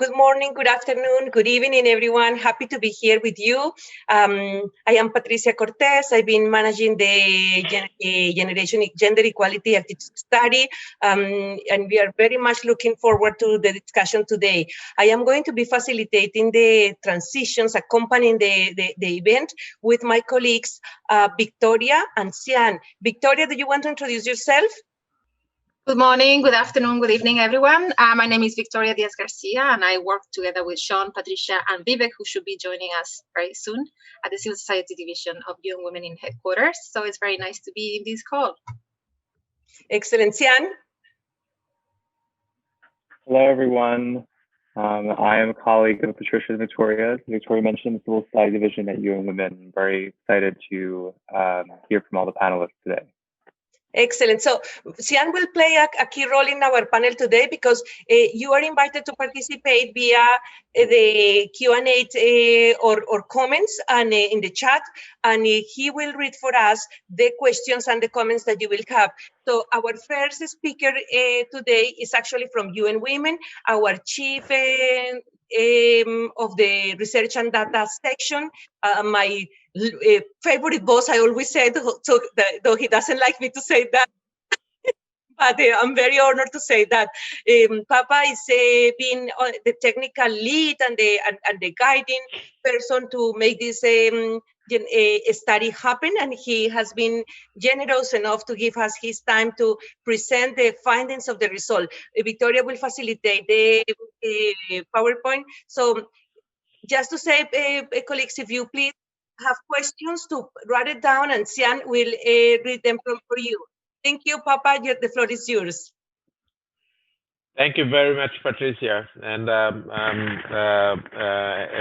Good morning, good afternoon, good evening, everyone. Happy to be here with you. I am Patricia Cortez. I've been managing the Gender Equality Activity Study, and we are very much looking forward to the discussion today. I am going to be facilitating the transitions, accompanying the event with my colleagues, Victoria and Cian. Victoria, do you want to introduce yourself? Good morning, good afternoon, good evening, everyone. My name is Victoria Diaz-Garcia, and I work together with Sean, Patricia, and Vivek, who should be joining us very soon at the Civil Society Division of Young Women in Headquarters. So it's very nice to be in this call. Excellent. Cian? Hello, everyone. I am a colleague of Patricia and Victoria. Victoria mentioned the Civil Society Division at UN Women. I'm very excited to hear from all the panelists today. Excellent. So Cian will play a key role in our panel today because you are invited to participate via the Q&A or comments and in the chat, and he will read for us the questions and the comments that you will have. So our first speaker today is actually from UN Women, our chief of the research and data section, my favorite boss, I always said, so though he doesn't like me to say that, but I'm very honored to say that. Papa is being the technical lead and the guiding person to make this study happen, and he has been generous enough to give us his time to present the findings of the result. Victoria will facilitate the PowerPoint. So just to say, colleagues, if you please have questions to write it down, and Cian will read them for you. Thank you, Papa. The floor is yours. Thank you very much, Patricia. And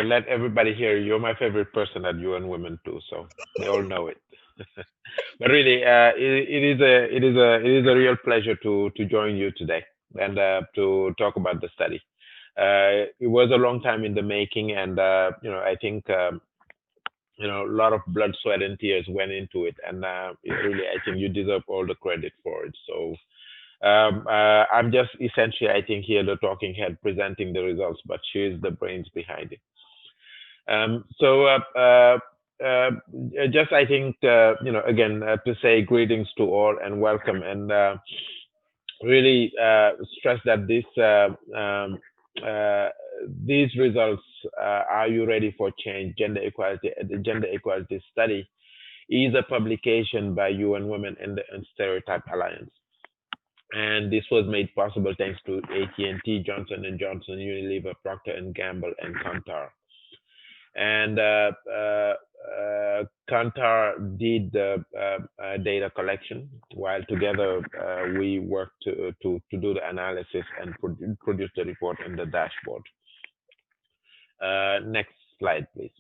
let everybody hear you're my favorite person at UN Women too, so they all know it. But really, it is a real pleasure to join you today and to talk about the study. It was a long time in the making, and I think a lot of blood, sweat, and tears went into it, and really, I think you deserve all the credit for it. So I'm just essentially, I think, here the talking head presenting the results, but she's the brains behind it. Just I think again to say greetings to all and welcome, and really stress that these results, Are You Ready for Change? Gender Equality, the Gender Equality Study, is a publication by UN Women and the Stereotype Alliance. And this was made possible thanks to AT&T, Johnson & Johnson, Unilever, Procter & Gamble, and Kantar. And Kantar did the data collection, while together we worked to do the analysis and produce the report and the dashboard. Next slide, please.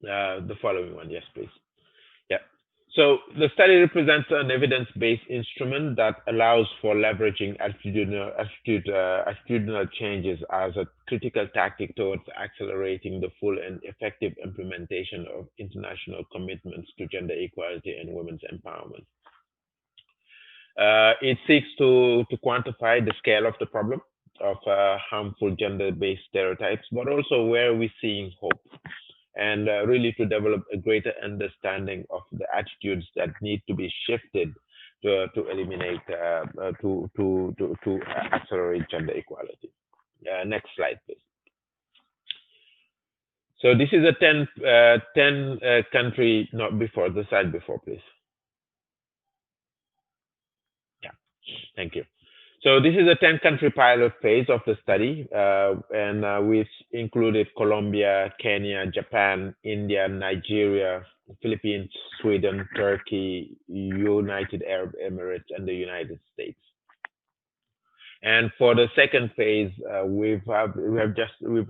The following one, yes, please. Yeah. So the study represents an evidence-based instrument that allows for leveraging attitudinal changes as a critical tactic towards accelerating the full and effective implementation of international commitments to gender equality and women's empowerment. It seeks to quantify the scale of the problem of harmful gender-based stereotypes, but also where we're seeing hope, and really to develop a greater understanding of the attitudes that need to be shifted to eliminate, to accelerate gender equality. Next slide, please. So this is a 10 country, not before, the slide before, please. Yeah, thank you. So this is a 10-country pilot phase of the study, and we've included Colombia, Kenya, Japan, India, Nigeria, Philippines, Sweden, Turkey, United Arab Emirates, and the United States. And for the second phase, we've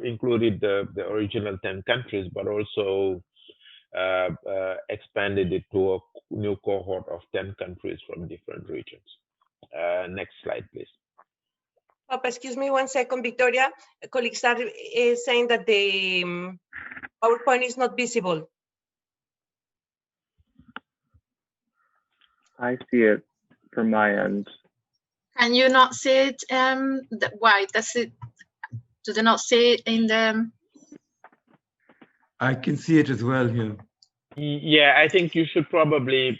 included the original 10 countries, but also expanded it to a new cohort of 10 countries from different regions. Next slide, please. Papa, excuse me 1 second, Victoria. Colleagues are saying that the PowerPoint is not visible. I see it from my end. Can you not see it? Why does it? Do they not see it in the? I can see it as well here. Yeah, I think you should probably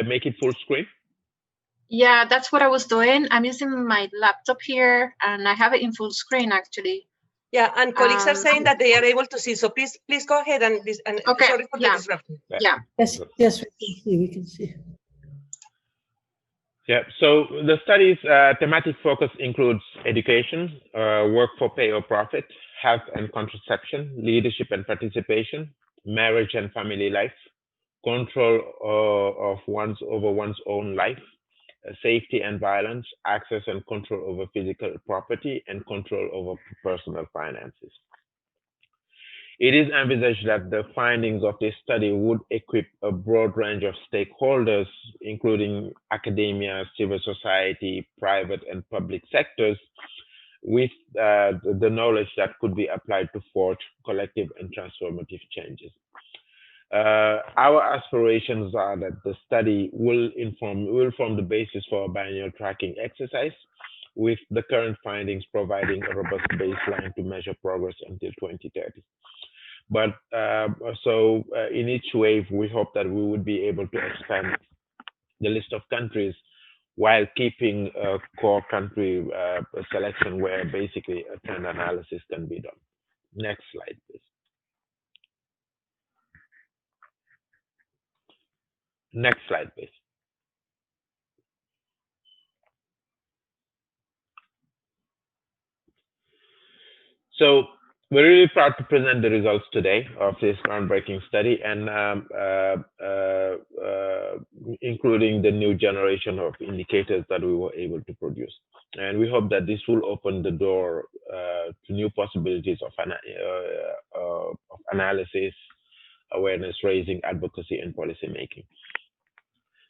make it full screen. Yeah, that's what I was doing. I'm using my laptop here, and I have it in full screen actually. Yeah, and colleagues are saying that they are able to see. So please go ahead and okay. Sorry for the disruption. Yeah. Yes, yes, we can see. We can see. Yeah, so the study's thematic focus includes education, work for pay or profit, health and contraception, leadership and participation, marriage and family life, control of one's own life, safety and violence, access and control over physical property, and control over personal finances. It is envisaged that the findings of this study would equip a broad range of stakeholders, including academia, civil society, private and public sectors, with the knowledge that could be applied to forge collective and transformative changes. Our aspirations are that the study will form the basis for a biennial tracking exercise, with the current findings providing a robust baseline to measure progress until 2030. But in each wave, we hope that we would be able to expand the list of countries while keeping a core country selection where basically a trend analysis can be done. Next slide, please. Next slide, please. So we're really proud to present the results today of this groundbreaking study, and including the new generation of indicators that we were able to produce. And we hope that this will open the door to new possibilities of analysis, awareness raising, advocacy, and policy making.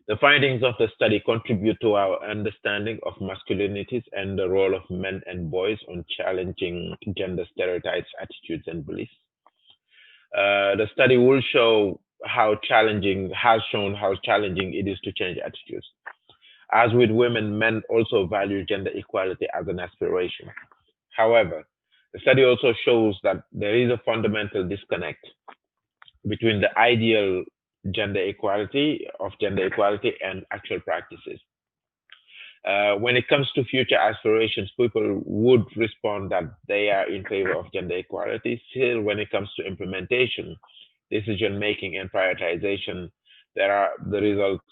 The findings of the study contribute to our understanding of masculinities and the role of men and boys on challenging gender stereotypes, attitudes, and beliefs. The study will show how challenging it is to change attitudes. As with women, men also value gender equality as an aspiration. However, the study also shows that there is a fundamental disconnect between the ideal gender equality and actual practices. When it comes to future aspirations, people would respond that they are in favor of gender equality. Still, when it comes to implementation, decision making, and prioritization, the results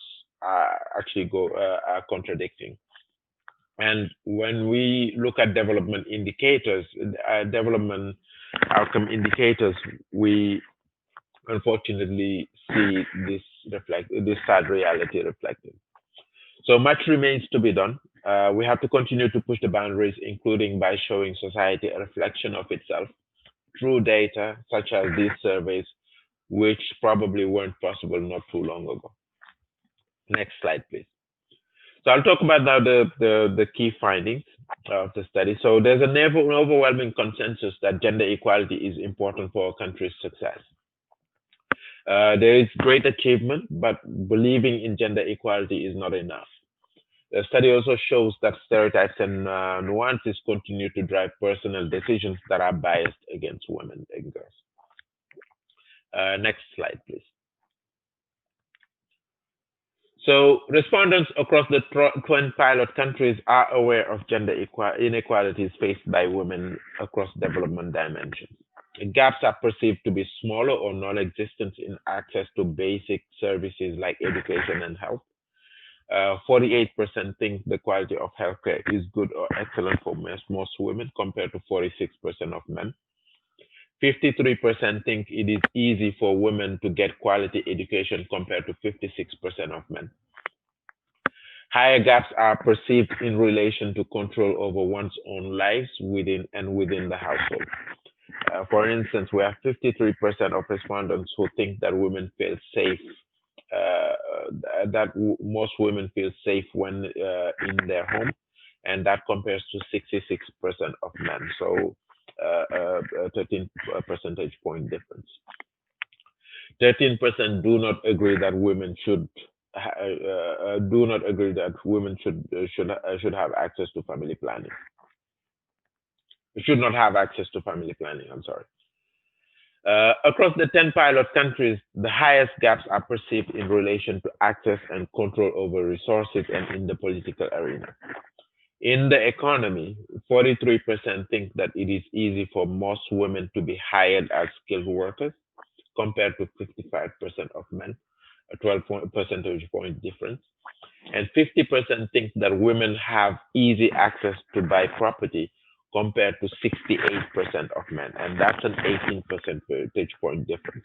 are contradicting. And when we look at development indicators, development outcome indicators, we unfortunately see this sad reality reflected. So much remains to be done. We have to continue to push the boundaries, including by showing society a reflection of itself through data such as these surveys, which probably weren't possible not too long ago. Next slide, please. So I'll talk about now the key findings of the study. So there's an overwhelming consensus that gender equality is important for a country's success. There is great achievement, but believing in gender equality is not enough. The study also shows that stereotypes and nuances continue to drive personal decisions that are biased against women and girls. Next slide, please. So respondents across the 20 pilot countries are aware of gender inequalities faced by women across development dimensions. Gaps are perceived to be smaller or non-existent in access to basic services like education and health. 48% think the quality of healthcare is good or excellent for most women, compared to 46% of men. 53% think it is easy for women to get quality education, compared to 56% of men. Higher gaps are perceived in relation to control over one's own lives within the household. For instance, we have 53% of respondents who think that women feel safe, most women feel safe when in their home, and that compares to 66% of men, so a 13 percentage point difference. 13% do not agree that women should do not agree that women should have access to family planning. Should not have access to family planning. I'm sorry. Across the 10 pilot countries, the highest gaps are perceived in relation to access and control over resources and in the political arena. In the economy, 43% think that it is easy for most women to be hired as skilled workers, compared to 55% of men, a 12 percentage point difference. And 50% think that women have easy access to buy property, compared to 68% of men, and that's an 18 percentage point difference.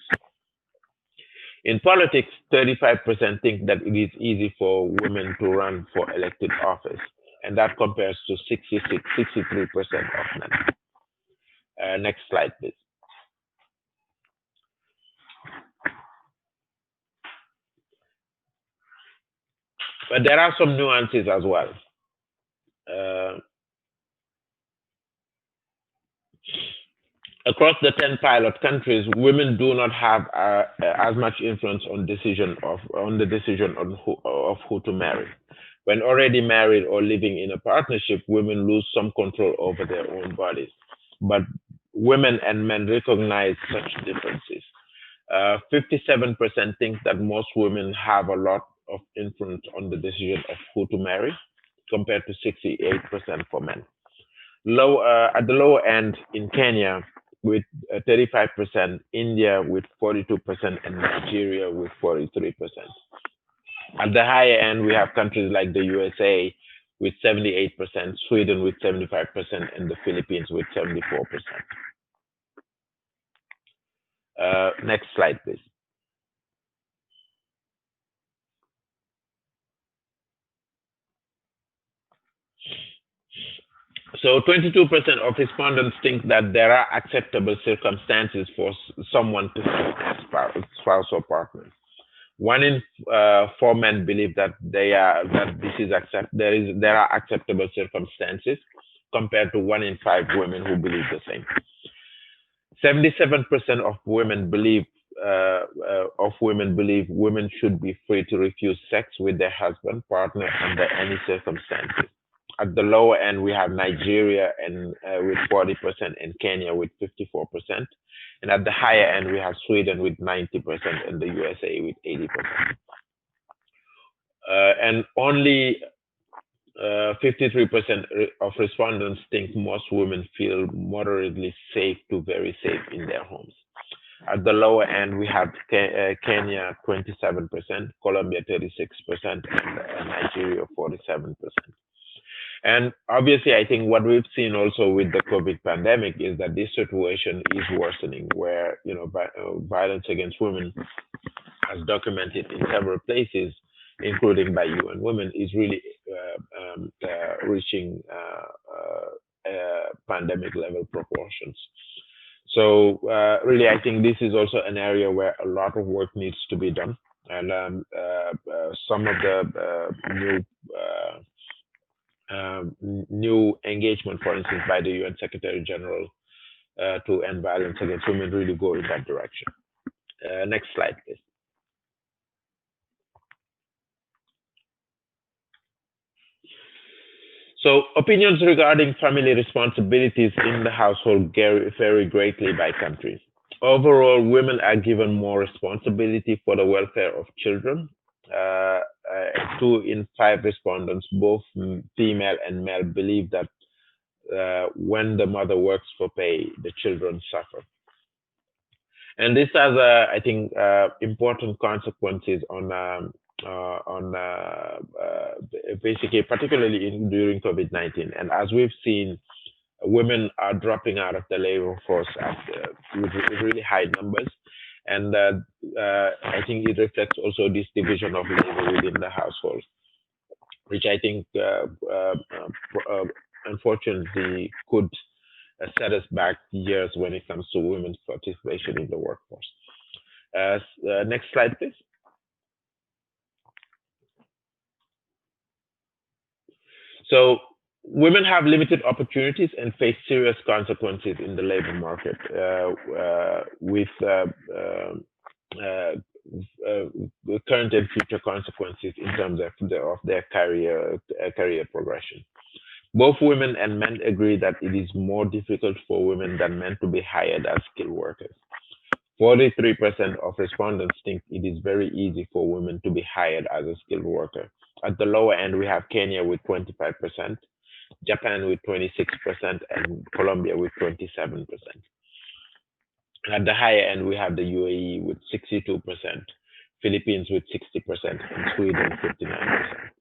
In politics, 35% think that it is easy for women to run for elected office, and that compares to 63% of men. Next slide, please. But there are some nuances as well. Across the 10 pilot countries, women do not have as much influence on the decision of who to marry. When already married or living in a partnership, women lose some control over their own bodies. But women and men recognize such differences. 57% think that most women have a lot of influence on the decision of who to marry, compared to 68% for men. At the lower end, in Kenya, with 35%, India with 42%, and Nigeria with 43%. At the higher end, we have countries like the USA with 78%, Sweden with 75%, and the Philippines with 74%. Next slide, please. So 22% of respondents think that there are acceptable circumstances for someone to have a spouse or partner. 1 in 4 men believe that there are acceptable circumstances, compared to 1 in 5 women who believe the same. 77% of women believe women should be free to refuse sex with their husband, partner under any circumstances. At the lower end, we have Nigeria with 40% and Kenya with 54%. And at the higher end, we have Sweden with 90% and the USA with 80%. And only 53% of respondents think most women feel moderately safe to very safe in their homes. At the lower end, we have Kenya 27%, Colombia 36%, and Nigeria 47%. And obviously, I think what we've seen also with the COVID pandemic is that this situation is worsening, where violence against women, as documented in several places, including by UN Women, is really reaching pandemic level proportions. So really, I think this is also an area where a lot of work needs to be done, and some of the new engagement, for instance, by the UN Secretary General to end violence against women really go in that direction. Next slide, please. So opinions regarding family responsibilities in the household vary greatly by country. Overall, women are given more responsibility for the welfare of children. 2 in 5 respondents, both female and male, believe that when the mother works for pay, the children suffer. And this has, I think, important consequences on basically, particularly during COVID-19. And as we've seen, women are dropping out of the labor force with really high numbers. And I think it reflects also this division of labor within the household, which I think, unfortunately, could set us back years when it comes to women's participation in the workforce. Next slide, please. So women have limited opportunities and face serious consequences in the labor market, with current and future consequences in terms of their career progression. Both women and men agree that it is more difficult for women than men to be hired as skilled workers. 43% of respondents think it is very easy for women to be hired as a skilled worker. At the lower end, we have Kenya with 25%, Japan with 26%, and Colombia with 27%. At the higher end, we have the UAE with 62%, Philippines with 60%, and Sweden 59%.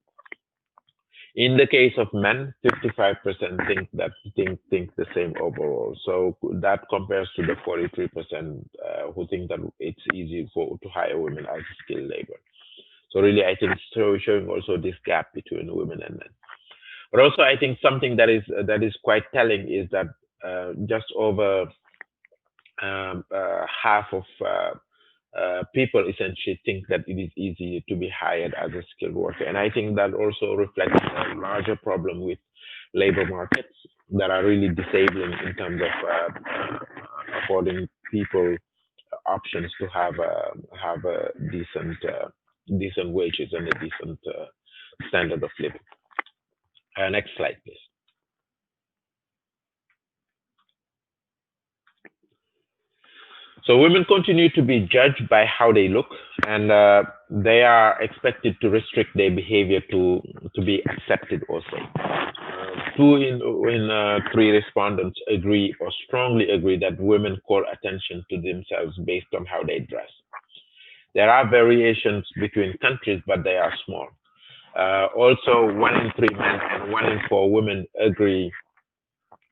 In the case of men, 55% think the same overall. So that compares to the 43% who think that it's easy to hire women as skilled labor. So really, I think showing also this gap between women and men. But also, I think something that is quite telling is that just over half of people essentially think that it is easy to be hired as a skilled worker. And I think that also reflects a larger problem with labor markets that are really disabling in terms of affording people options to have a decent wages and a decent standard of living. Next slide, please. So women continue to be judged by how they look, and they are expected to restrict their behavior to be accepted or safe. 2 in 3 respondents agree or strongly agree that women call attention to themselves based on how they dress. There are variations between countries, but they are small. Also, 1 in 3 men and 1 in 4 women agree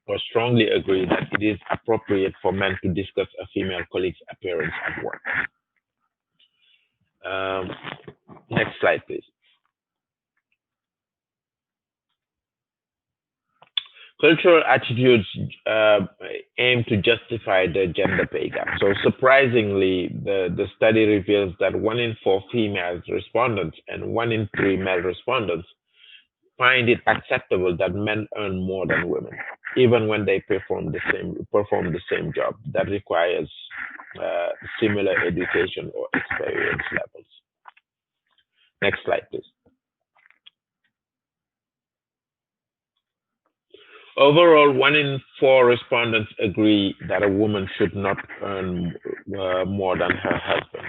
or strongly agree that it is appropriate for men to discuss a female colleague's appearance at work. Next slide, please. Cultural attitudes aim to justify the gender pay gap. So surprisingly, the study reveals that 1 in 4 female respondents and 1 in 3 male respondents find it acceptable that men earn more than women, even when they perform the same job that requires similar education or experience levels. Next slide, please. Overall, 1 in 4 respondents agree that a woman should not earn more than her husband.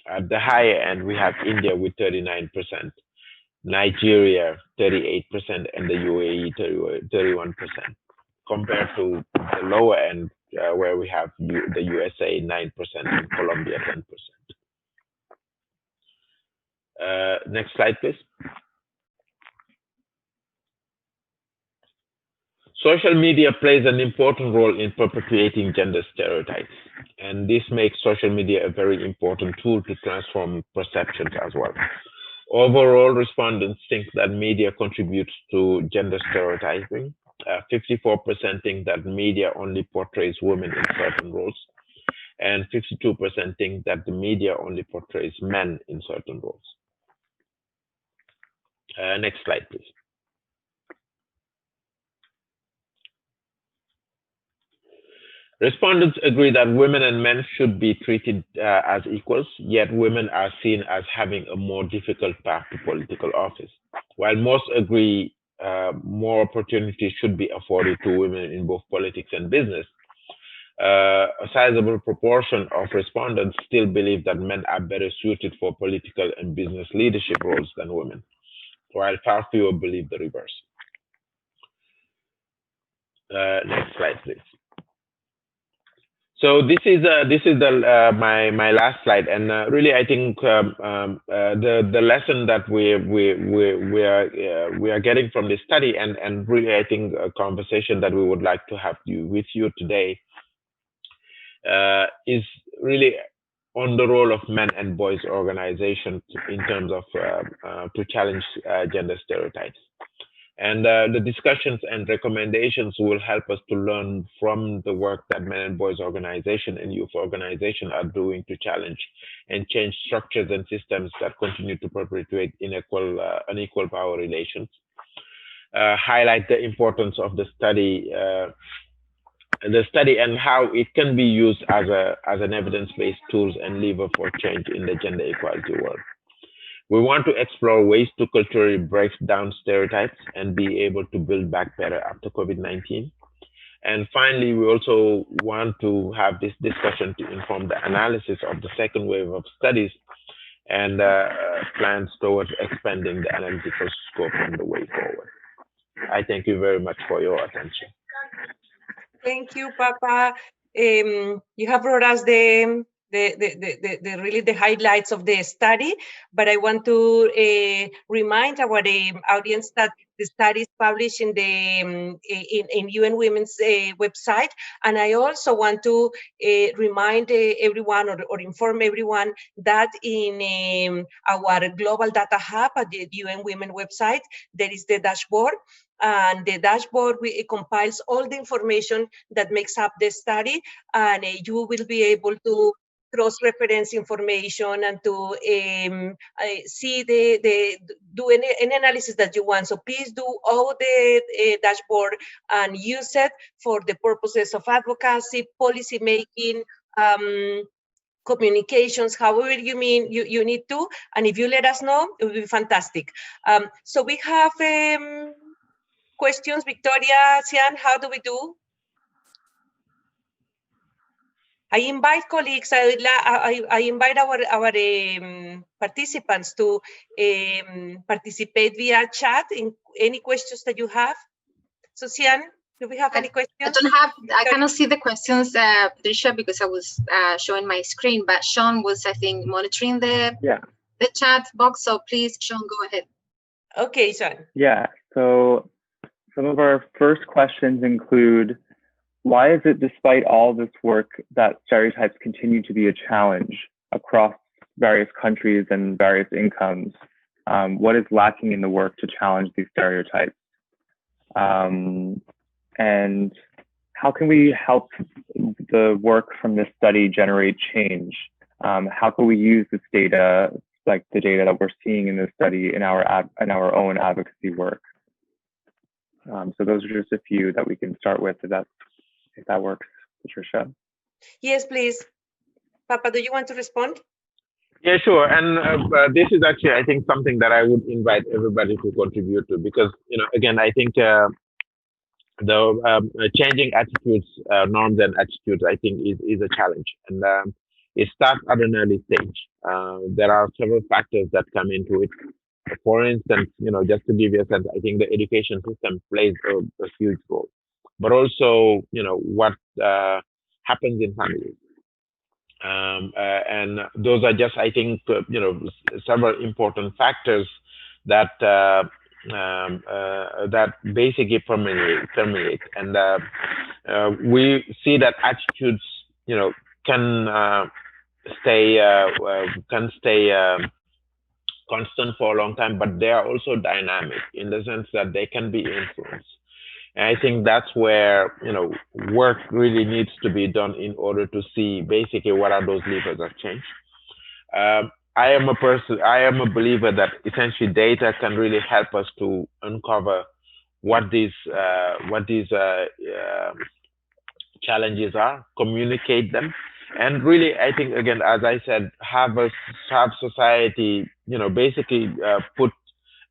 At the higher end, we have India with 39%, Nigeria 38%, and the UAE 31%, compared to the lower end where we have the USA 9% and Colombia 10%. Next slide, please. Social media plays an important role in perpetuating gender stereotypes, and this makes social media a very important tool to transform perceptions as well. Overall, respondents think that media contributes to gender stereotyping. 54% think that media only portrays women in certain roles, and 52% think that the media only portrays men in certain roles. Next slide, please. Respondents agree that women and men should be treated as equals, yet women are seen as having a more difficult path to political office. While most agree more opportunities should be afforded to women in both politics and business, a sizable proportion of respondents still believe that men are better suited for political and business leadership roles than women, while far fewer believe the reverse. Next slide, please. So this is my last slide, and really I think the lesson that we are getting from this study, and really I think a conversation that we would like to have with you today is really on the role of men and boys organizations in terms of to challenge gender stereotypes. And the discussions and recommendations will help us to learn from the work that men and boys organization and youth organization are doing to challenge and change structures and systems that continue to perpetuate unequal power relations. Highlight the importance of the study the study and how it can be used as an evidence-based tools and lever for change in the gender equality world. We want to explore ways to culturally break down stereotypes and be able to build back better after COVID-19. And finally, we also want to have this discussion to inform the analysis of the second wave of studies and plans towards expanding the analytical scope on the way forward. I thank you very much for your attention. Thank you, Papa. You have brought us the really the highlights of the study, but I want to remind our audience that the study is published in the in UN Women's website, and I also want to remind everyone or inform everyone that in our global data hub at the UN Women website there is the dashboard. And the dashboard compiles all the information that makes up the study, and you will be able to cross-reference information and to see do any analysis that you want. So please do all the dashboard and use it for the purposes of advocacy, policy making, communications, however you need to. And if you let us know, it will be fantastic. So we have questions, Victoria, Sian, how do we do? I invite colleagues, I invite our participants to participate via chat in any questions that you have. So Sian, do we have any questions? I cannot see the questions, Patricia, because I was showing my screen, but Sean was, I think, monitoring the chat box. So please, Sean, go ahead. Okay, Sean. Yeah, so some of our first questions include, why is it despite all this work that stereotypes continue to be a challenge across various countries and various incomes? What is lacking in the work to challenge these stereotypes? And how can we help the work from this study generate change? How can we use this data, like the data that we're seeing in this study, in our own advocacy work? So those are just a few that we can start with, if that works, Patricia. Yes, please. Papa, do you want to respond? Yeah, sure. And this is actually, I think, something that I would invite everybody to contribute to, because, again, I think the changing attitudes, norms and attitudes, I think is a challenge. And it starts at an early stage. There are several factors that come into it. For instance, just to give you a sense, I think the education system plays a huge role, but also, what happens in families. And those are just, I think, several important factors that that basically permeate. And we see that attitudes, can stay constant for a long time, but they are also dynamic in the sense that they can be influenced. And I think that's where, work really needs to be done in order to see basically what are those levers of change. I am a believer that essentially data can really help us to uncover what these challenges are, communicate them, and really, I think, again, as I said, have society, basically put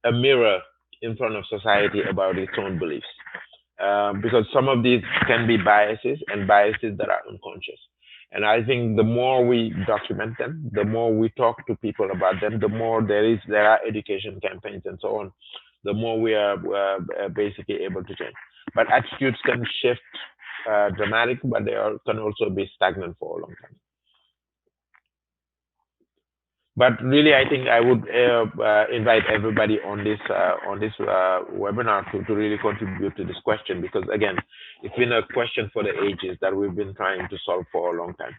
a mirror in front of society about its own beliefs. Because some of these can be biases that are unconscious. And I think the more we document them, the more we talk to people about them, the more there are education campaigns and so on, the more we are basically able to change. But attitudes can shift dramatically, but they can also be stagnant for a long time. But really, I think I would invite everybody on this webinar to really contribute to this question, because again, it's been a question for the ages that we've been trying to solve for a long time.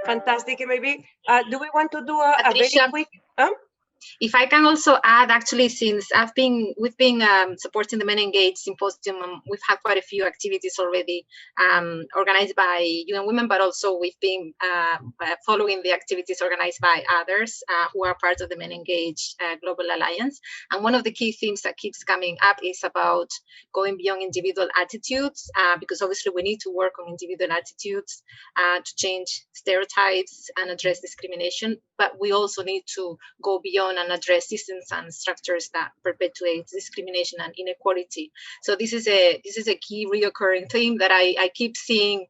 Fantastic. Maybe do we want to do a very quick? If I can also add, actually, since we've been supporting the MenEngage Symposium, we've had quite a few activities already organized by UN Women, but also we've been following the activities organized by others who are part of the MenEngage Global Alliance. And one of the key themes that keeps coming up is about going beyond individual attitudes, because obviously we need to work on individual attitudes to change stereotypes and address discrimination, but we also need to go beyond and address systems and structures that perpetuate discrimination and inequality. So this is a key reoccurring theme that I keep seeing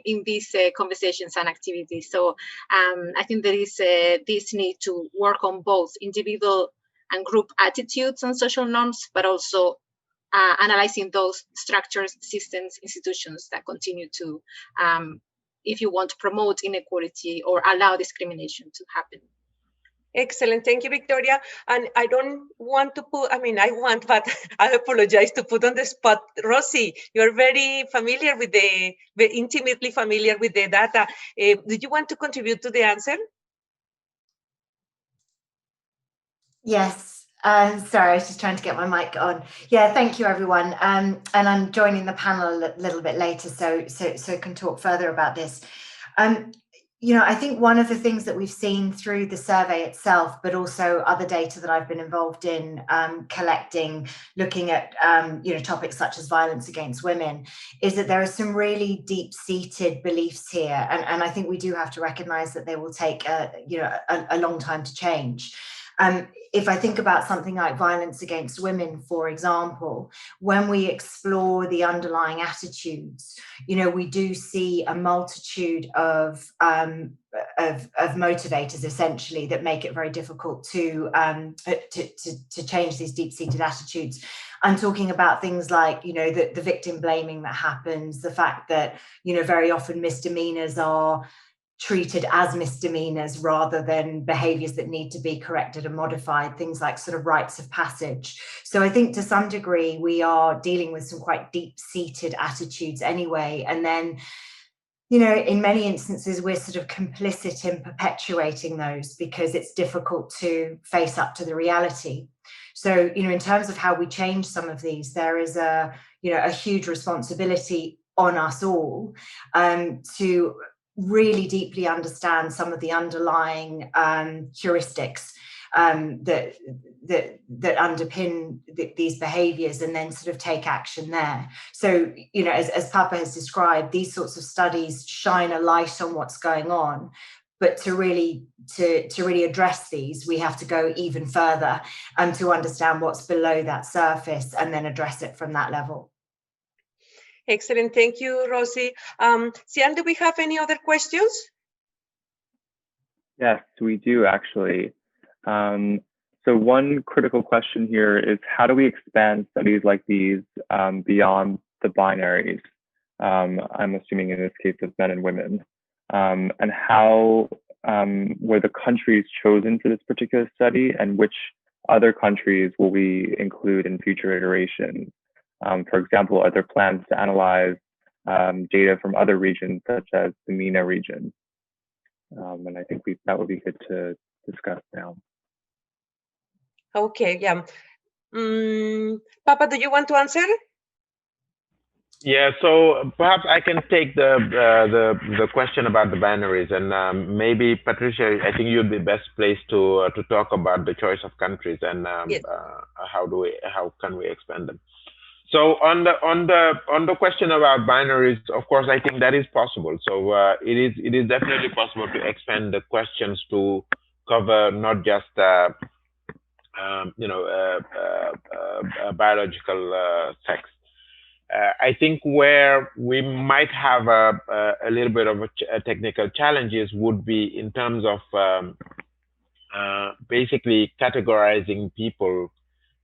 in these conversations and activities. So I think there is this need to work on both individual and group attitudes and social norms, but also analyzing those structures, systems, institutions that continue to, if you want, to promote inequality or allow discrimination to happen. Excellent. Thank you, Victoria. And I don't want to put, I want, but I apologize to put on the spot. Rosie, you're very familiar with very intimately familiar with the data. Do you want to contribute to the answer? Yes. Sorry, I was just trying to get my mic on. Yeah, thank you, everyone. And I'm joining the panel a little bit later, so I can talk further about this. I think one of the things that we've seen through the survey itself, but also other data that I've been involved in collecting, looking at topics such as violence against women, is that there are some really deep-seated beliefs here, and I think we do have to recognise that they will take a long time to change. If I think about something like violence against women, for example, when we explore the underlying attitudes, we do see a multitude of motivators, essentially, that make it very difficult to change these deep-seated attitudes. I'm talking about things like, the victim blaming that happens, the fact that, very often misdemeanors are treated as misdemeanors rather than behaviors that need to be corrected and modified, things like sort of rites of passage. So I think to some degree we are dealing with some quite deep-seated attitudes anyway, and then in many instances we're sort of complicit in perpetuating those because it's difficult to face up to the reality. So in terms of how we change some of these, there is a huge responsibility on us all to really deeply understand some of the underlying heuristics that underpin these behaviors, and then sort of take action there. So, as Papa has described, these sorts of studies shine a light on what's going on, but to really address these, we have to go even further and to understand what's below that surface and then address it from that level. Excellent. Thank you, Rosie. Sian, do we have any other questions? Yes, we do actually. So one critical question here is, how do we expand studies like these beyond the binaries? I'm assuming in this case of men and women. And how were the countries chosen for this particular study, and which other countries will we include in future iterations? For example, are there plans to analyze data from other regions, such as the MENA region? And I think that would be good to discuss now. Okay, yeah. Papa, do you want to answer? Yeah, so perhaps I can take the question about the binaries, and maybe Patricia, I think you'd be best placed to talk about the choice of countries and yes. how can we expand them. So on the question about binaries, of course, I think that is possible. So it is definitely possible to expand the questions to cover not just biological sex. I think where we might have a little bit of a technical challenges would be in terms of basically categorizing people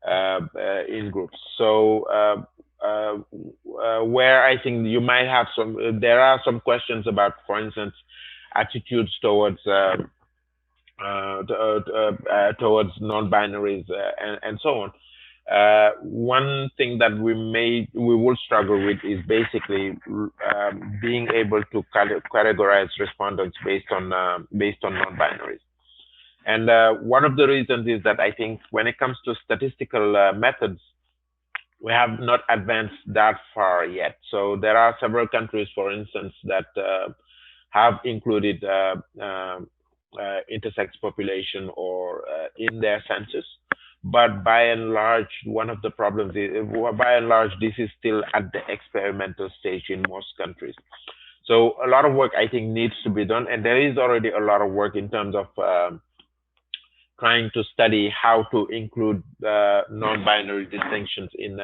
in groups. So where I think you might have there are some questions about, for instance, attitudes towards towards non-binaries and so on. one thing that we will struggle with is basically being able to categorize respondents based on non-binaries. And one of the reasons is that I think when it comes to statistical methods, we have not advanced that far yet. So there are several countries, for instance, that have included intersex population or in their census. But by and large, one of the problems is, by and large, this is still at the experimental stage in most countries. So a lot of work, I think, needs to be done. And there is already a lot of work in terms of trying to study how to include non-binary distinctions in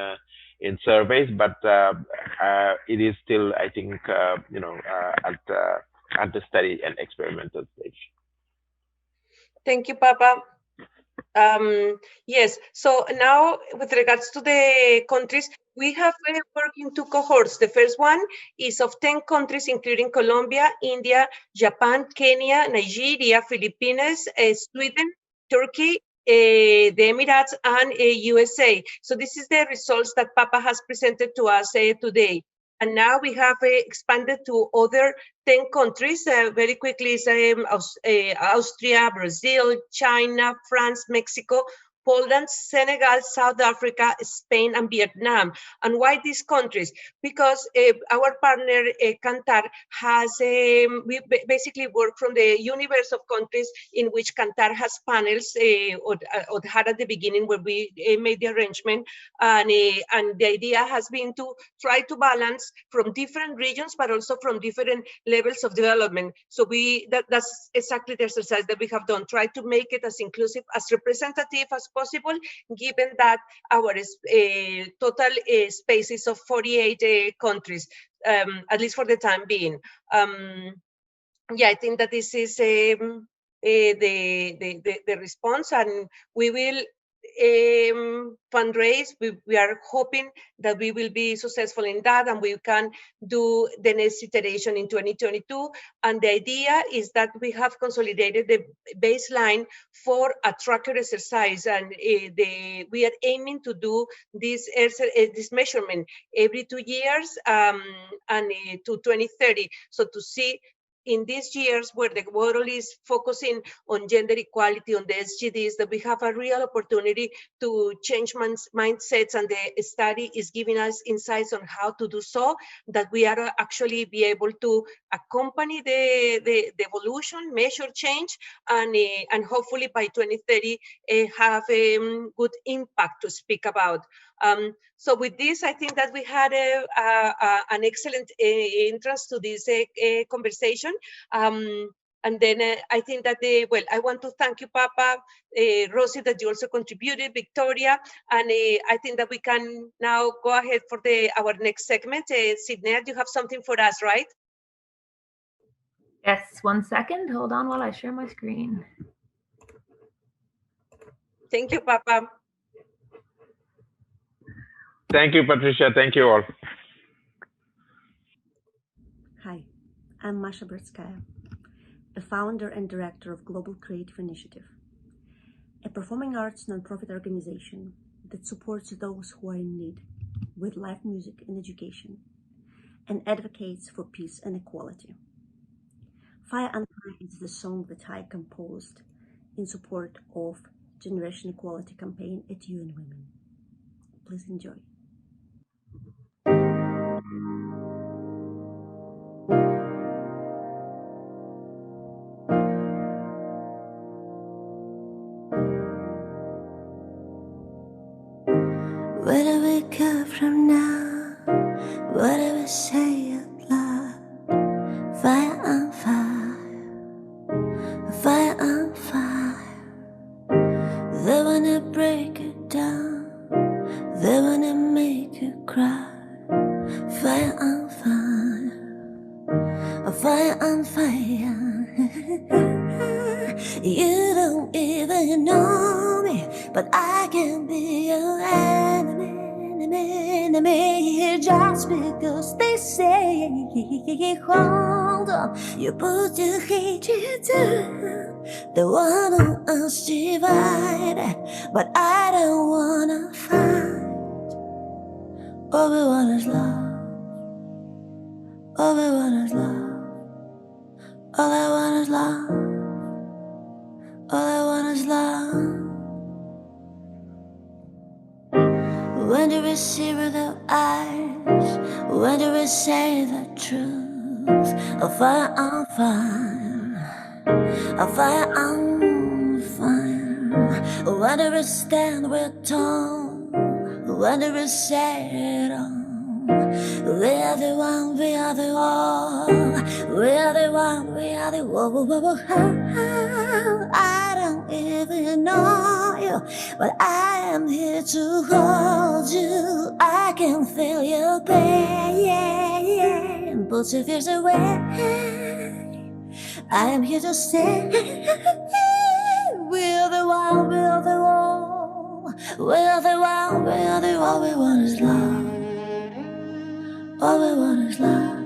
surveys. But it is still, I think, at the study and experimental stage. Thank you, Papa. Yes, so now with regards to the countries, we have worked in two cohorts. The first one is of 10 countries, including Colombia, India, Japan, Kenya, Nigeria, Philippines, Sweden, Turkey, the Emirates, and USA. So this is the results that Papa has presented to us today. And now we have expanded to other 10 countries. Very quickly, Austria, Brazil, China, France, Mexico, Poland, Senegal, South Africa, Spain, and Vietnam. And why these countries? Because our partner, Kantar, has, we basically work from the universe of countries in which Kantar has panels, or had at the beginning where we made the arrangement. And the idea has been to try to balance from different regions, but also from different levels of development. So that's exactly the exercise that we have done. Try to make it as inclusive, as representative as possible, given that our total space is of 48 countries, at least for the time being. Yeah, I think that this is the response, and we will fundraise. We are hoping that we will be successful in that, and we can do the next iteration in 2022. And the idea is that we have consolidated the baseline for a tracker exercise, and we are aiming to do this measurement every 2 years, and to 2030. So to see in these years where the world is focusing on gender equality, on the SDGs, that we have a real opportunity to change mindsets, and the study is giving us insights on how to do so, that we are actually be able to accompany the evolution, measure change, and hopefully by 2030 have a good impact to speak about. So with this, I think that we had an excellent entrance to this conversation. And then I think that I want to thank you, Papa, Rosie, that you also contributed, Victoria, and I think that we can now go ahead for our next segment. Sydney, you have something for us, right? Yes, 1 second. Hold on while I share my screen. Thank you, Papa. Thank you, Patricia. Thank you all. Hi, I'm Masha Bratskaya, the founder and director of Global Creative Initiative, a performing arts nonprofit organization that supports those who are in need with live music and education, and advocates for peace and equality. Fire and Fire is the song that I composed in support of Generation Equality campaign at UN Women. Please enjoy. Where do we go from now? What do we say out loud? Fire on fire, fire on fire. They wanna break it down, they wanna make you cry. Fire on fire, fire on fire. You don't even know me, but I can be your enemy, just because they say, hold on, you put your hatred down. The one who us divided, but I don't wanna fight. All we want is love. All we want is love. All I want is love. All I want is love. When do we see with our eyes? When do we say the truth? A fire on fire. A fire on fire. When do we stand with tall? When do we say it all? We are the one, we are the all. We are the one, we are the all. I don't even know you, but I am here to hold you. I can feel your pain. Put your fears away. I am here to stay. We're the one, we're the one. We're the one, we're the one. All we want is love. All we want is love.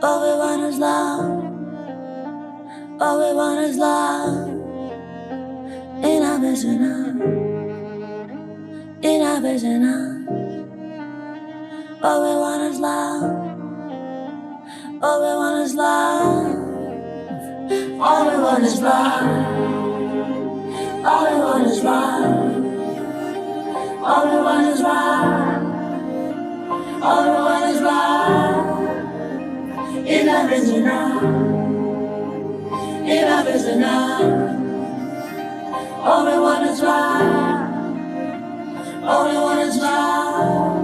All we want is love. All we want is love. Enough is enough. Enough is enough. All we want is love. All we want is love. All we want is love. All we want is love. All we want is love. All we want is love. Enough is enough. Enough is enough. All we want is love. All we want is love.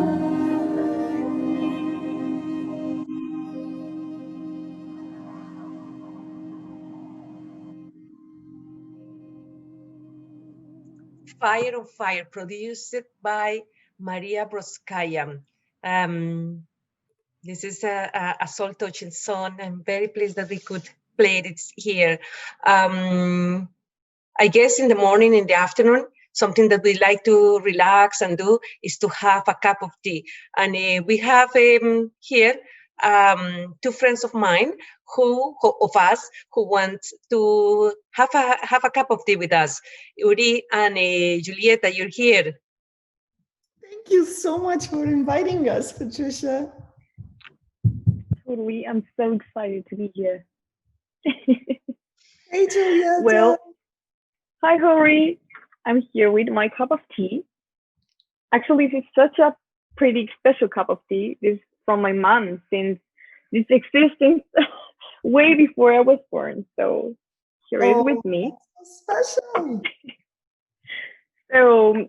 Fire on Fire, produced by Maria Broskaya. This is a soul-touching song. I'm very pleased that we could play it here. I guess in the morning, in the afternoon, something that we like to relax and do is to have a cup of tea. And we have here two friends of mine who want to have a cup of tea with us. Houry and Julieta, you're here. Thank you so much for inviting us, Patricia. Totally, I'm so excited to be here. Hey, Julieta. Well, hi, Houry. I'm here with my cup of tea. Actually, this is such a pretty special cup of tea. This is from my mom, since this exists way before I was born. So here it is with me. Special. So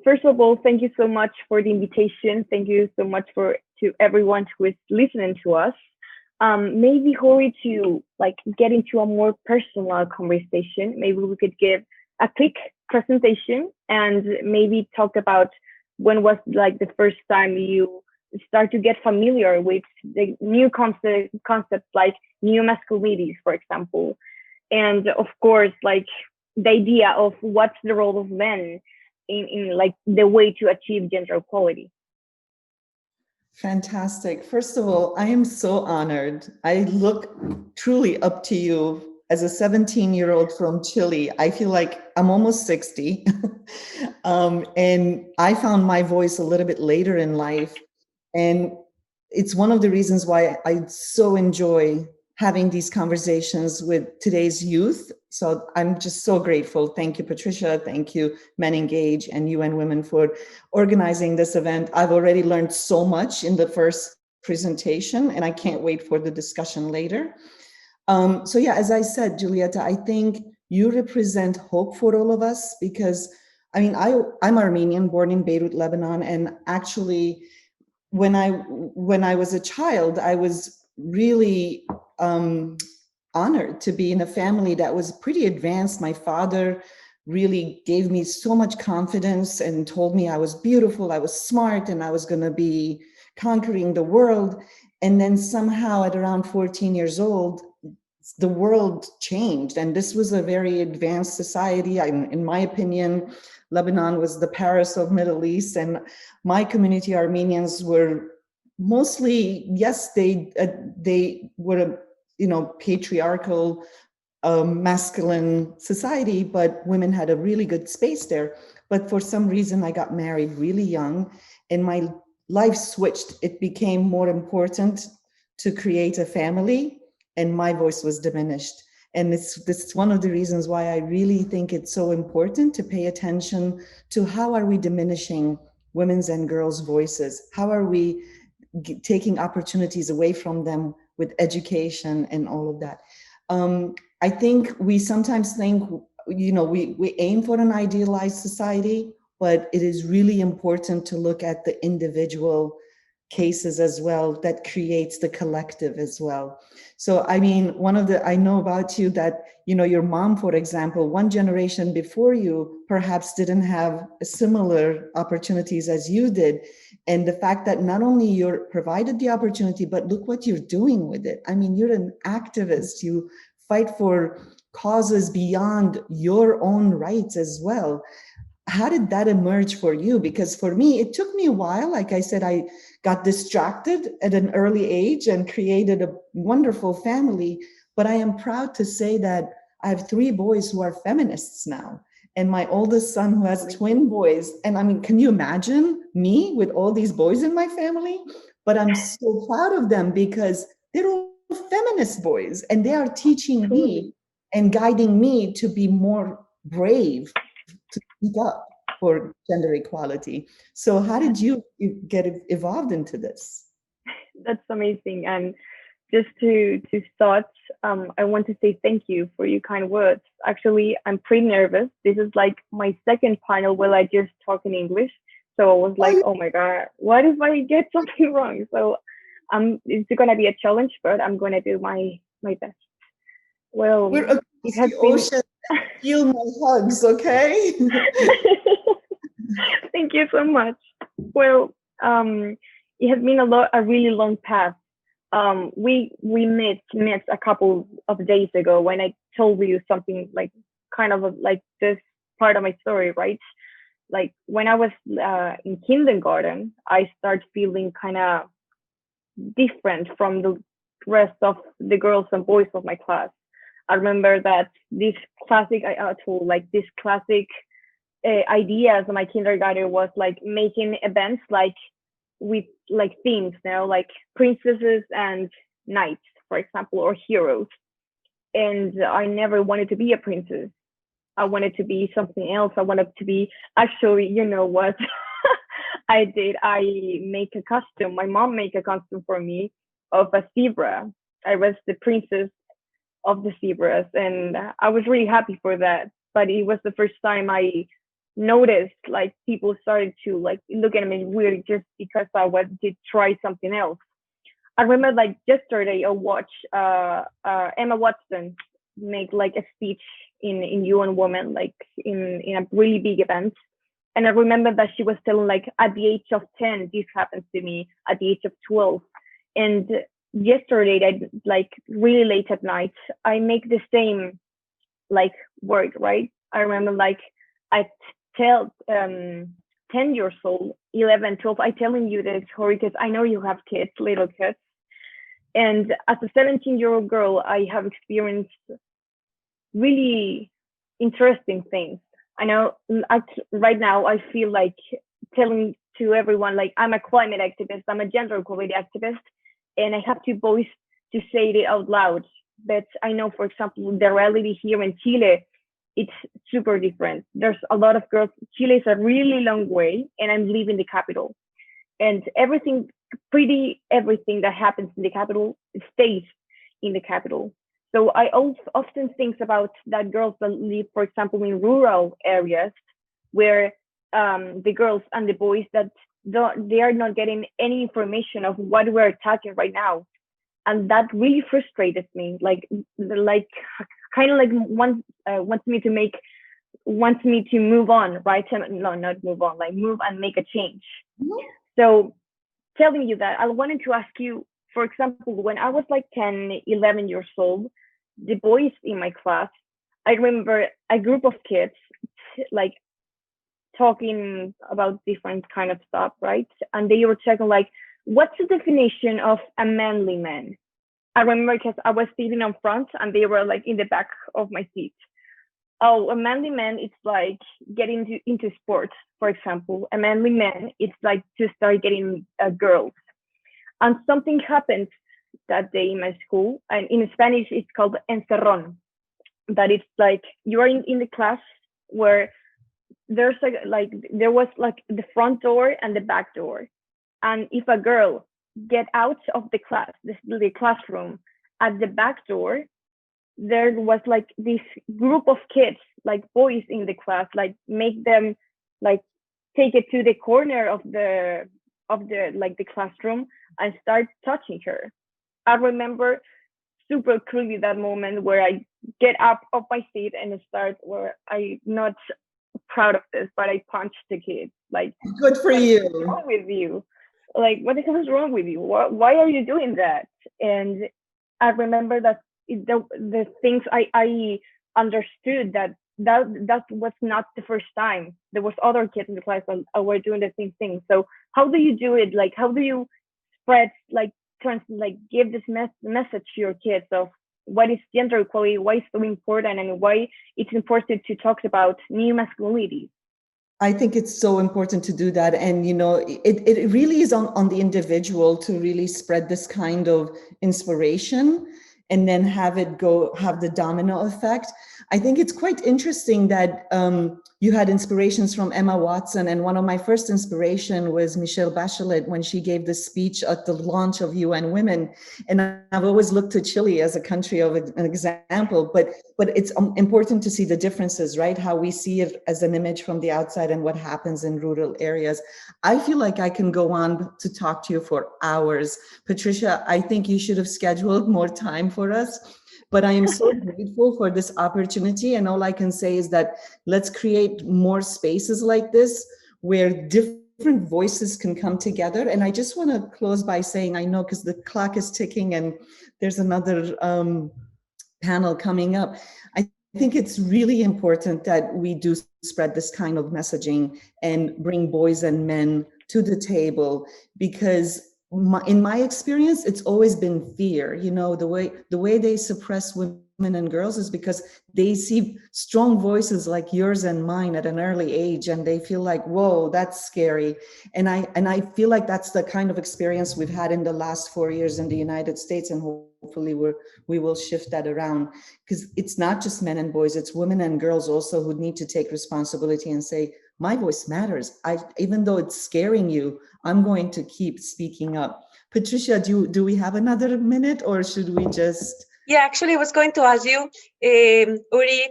first of all, thank you so much for the invitation. Thank you so much to everyone who is listening to us. Maybe, Houry, to get into a more personal conversation, maybe we could give a quick presentation and maybe talk about when was the first time you start to get familiar with the new concepts like new masculinities, for example, and of course the idea of what's the role of men in the way to achieve gender equality. Fantastic. First of all, I am so honored. I look truly up to you. As a 17-year-old from Chile, I feel like I'm almost 60. And I found my voice a little bit later in life. And it's one of the reasons why I so enjoy having these conversations with today's youth. So I'm just so grateful. Thank you, Patricia. Thank you, MenEngage and UN Women for organizing this event. I've already learned so much in the first presentation, and I can't wait for the discussion later. So yeah, as I said, Julieta, I think you represent hope for all of us because, I mean, I'm Armenian, born in Beirut, Lebanon, and actually, when I was a child, I was really honored to be in a family that was pretty advanced. My father really gave me so much confidence and told me I was beautiful, I was smart, and I was going to be conquering the world. And then somehow at around 14 years old, the world changed, and this was a very advanced society. In my opinion, Lebanon was the Paris of Middle East, and my community, Armenians, were mostly, yes, they were a patriarchal, masculine society, but women had a really good space there. But for some reason, I got married really young, and my life switched. It became more important to create a family, and my voice was diminished. And this is one of the reasons why I really think it's so important to pay attention to how are we diminishing women's and girls' voices? How are we taking opportunities away from them with education and all of that? I think we sometimes think, we aim for an idealized society, but it is really important to look at the individual cases as well that creates the collective as well. So, I mean, I know about you that, your mom, for example, one generation before you perhaps didn't have similar opportunities as you did. And the fact that not only you're provided the opportunity, but look what you're doing with it. I mean, you're an activist, you fight for causes beyond your own rights as well. How did that emerge for you? Because for me, it took me a while. Like I said, I got distracted at an early age and created a wonderful family. But I am proud to say that I have 3 boys who are feminists now, and my oldest son who has twin boys. And I mean, can you imagine me with all these boys in my family? But I'm so proud of them because they're all feminist boys, and they are teaching me and guiding me to be more brave to speak up for gender equality. So how did you get evolved into this? That's amazing. And just to start, I want to say thank you for your kind words. Actually, I'm pretty nervous. This is like my second panel where I just talk in English. So I was like, oh my God, what if I get something wrong? So it's going to be a challenge, but I'm going to do my best. Well, we're across the ocean. Feel my hugs, okay? Thank you so much. Well, it has been a really long path. We met a couple of days ago when I told you something like kind of like this part of my story, right? Like when I was in kindergarten, I started feeling kind of different from the rest of the girls and boys of my class. I remember that this classic ideas of my kindergarten was like making events like with like themes, like princesses and knights, for example, or heroes. And I never wanted to be a princess. I wanted to be something else. I wanted to be, actually, you know what I did? I make a costume. My mom made a costume for me of a zebra. I was the princess of the zebras, and I was really happy for that. But it was the first time I noticed like people started to like look at me weird just because I did try something else. I remember like yesterday I watched Emma Watson make like a speech in UN Women, like in a really big event. And I remember that she was telling like at the age of 10 this happens to me, at the age of 12. And yesterday, like really late at night, I make the same like word, right? I remember like I tell 10 years old, 11, 12, I telling you this, Houry, because I know you have kids, little kids. And as a 17-year-old girl, I have experienced really interesting things. I know right now I feel like telling to everyone, like I'm a climate activist, I'm a gender equality activist, and I have to voice to say it out loud. But I know, for example, the reality here in Chile, it's super different. There's a lot of girls. Chile is a really long way, and I'm leaving the capital. And everything that happens in the capital stays in the capital. So I often think about that girls that live, for example, in rural areas where the girls and the boys that they are not getting any information of what we're attacking right now. And that really frustrated me, like kind of like wants me to move on, right? No, not move on, like move and make a change. Mm-hmm. So telling you that, I wanted to ask you, for example, when I was like 10, 11 years old, the boys in my class, I remember a group of kids like talking about different kind of stuff, right? And they were checking like, what's the definition of a manly man? I remember because I was sitting on front and they were like in the back of my seat. oh, a manly man, it's like getting into sports, for example. A manly man, it's like to start getting girls. And something happened that day in my school, and in Spanish it's called encerrón. That it's like you are in the class where there's like there was like the front door and the back door, and if a girl get out of the class, the classroom at the back door, there was like this group of kids, like boys in the class, like make them like take it to the corner of the like the classroom and start touching her. I remember super clearly that moment where I get up off my seat and start where I'm not proud of this, but I punched the kid. Like, good for you. What's wrong with you? Like, what the hell is wrong with you? Why are you doing that? And I remember that the things I understood that was not the first time. There was other kids in the class that were doing the same thing. So how do you do it? Like, how do you spread, like, give this message to your kids of what is gender equality, why it's so important, and why it's important to talk about new masculinity? I think it's so important to do that. And, you know, it really is on the individual to really spread this kind of inspiration and then have the domino effect. I think it's quite interesting that you had inspirations from Emma Watson, and one of my first inspiration was Michelle Bachelet when she gave the speech at the launch of UN Women. And I've always looked to Chile as a country of an example, but it's important to see the differences, right? How we see it as an image from the outside and what happens in rural areas. I feel like I can go on to talk to you for hours. Patricia, I think you should have scheduled more time for us. But I am so grateful for this opportunity. And all I can say is that let's create more spaces like this where different voices can come together. And I just want to close by saying, I know because the clock is ticking and there's another panel coming up. I think it's really important that we do spread this kind of messaging and bring boys and men to the table, because in my experience, it's always been fear. You know, the way they suppress women and girls is because they see strong voices like yours and mine at an early age, and they feel like, whoa, that's scary. And I feel like that's the kind of experience we've had in the last 4 years in the United States, and hopefully we will shift that around, because it's not just men and boys, it's women and girls also who need to take responsibility and say, my voice matters. Even though it's scaring you, I'm going to keep speaking up. Patricia, do we have another minute, or should we just? Yeah, actually, I was going to ask you, Houry,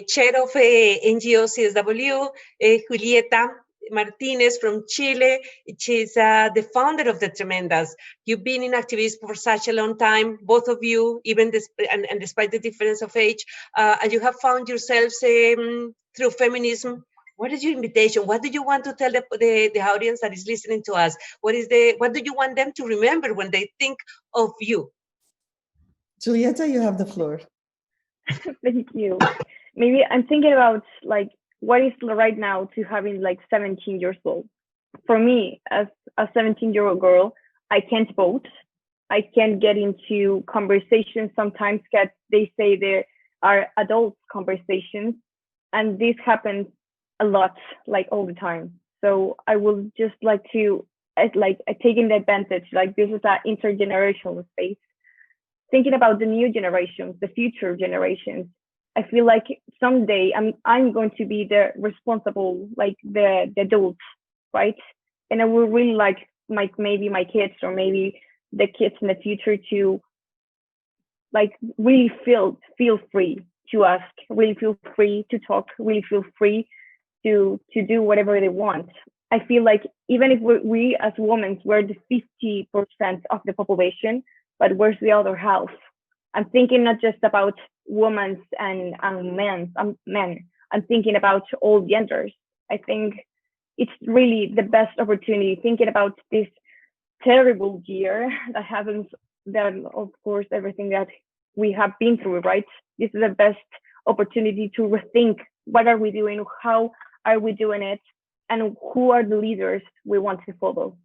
chair of NGO CSW, Julieta Martínez from Chile. She's the founder of the Tremendas. You've been in activism for such a long time, both of you, even and despite the difference of age, and you have found yourselves through feminism. What is your invitation? What do you want to tell the audience that is listening to us? What do you want them to remember when they think of you? Julieta, you have the floor. Thank you. Maybe I'm thinking about like what is right now to having like 17 years old. For me, as a 17-year-old girl, I can't vote. I can't get into conversations sometimes that they say there are adult conversations, and this happens a lot, like all the time. So I would just like to taking the advantage, like this is an intergenerational space, thinking about the new generations, the future generations. I feel like someday I'm going to be the responsible, like the adult, right? And I would really like maybe my kids or maybe the kids in the future to like really feel free to ask, really feel free to talk, really feel free to do whatever they want. I feel like even if we as women, we're the 50% of the population, but where's the other half? I'm thinking not just about women and men. I'm thinking about all genders. I think it's really the best opportunity, thinking about this terrible year that happens, that of course, everything that we have been through, right? This is the best opportunity to rethink what are we doing, how are we doing it, and who are the leaders we want to follow.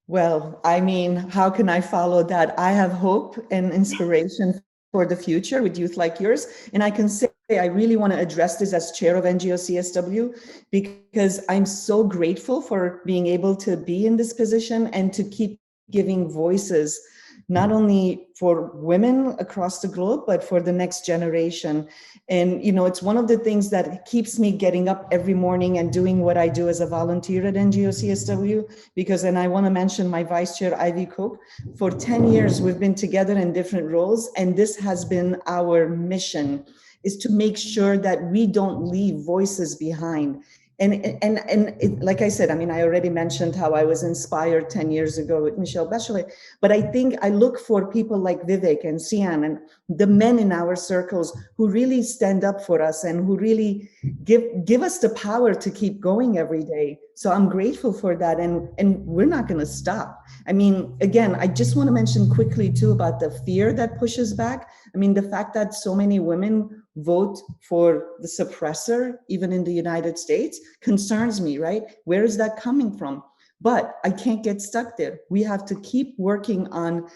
Well, I mean, how can I follow that? I have hope and inspiration for the future with youth like yours. And I can say I really want to address this as chair of NGO CSW, because I'm so grateful for being able to be in this position and to keep giving voices, not only for women across the globe, but for the next generation. And, you know, it's one of the things that keeps me getting up every morning and doing what I do as a volunteer at NGO CSW, because, and I want to mention my vice chair, Ivy Cook, for 10 years, we've been together in different roles. And this has been our mission, is to make sure that we don't leave voices behind. And it, like I said, I mean, I already mentioned how I was inspired 10 years ago with Michelle Bachelet, but I think I look for people like Vivek and Sian and the men in our circles who really stand up for us and who really give us the power to keep going every day. So I'm grateful for that, and we're not going to stop. I mean, again, I just want to mention quickly too about the fear that pushes back. I mean, the fact that so many women vote for the suppressor, even in the United States, concerns me, right? Where is that coming from? But I can't get stuck there. We have to keep working on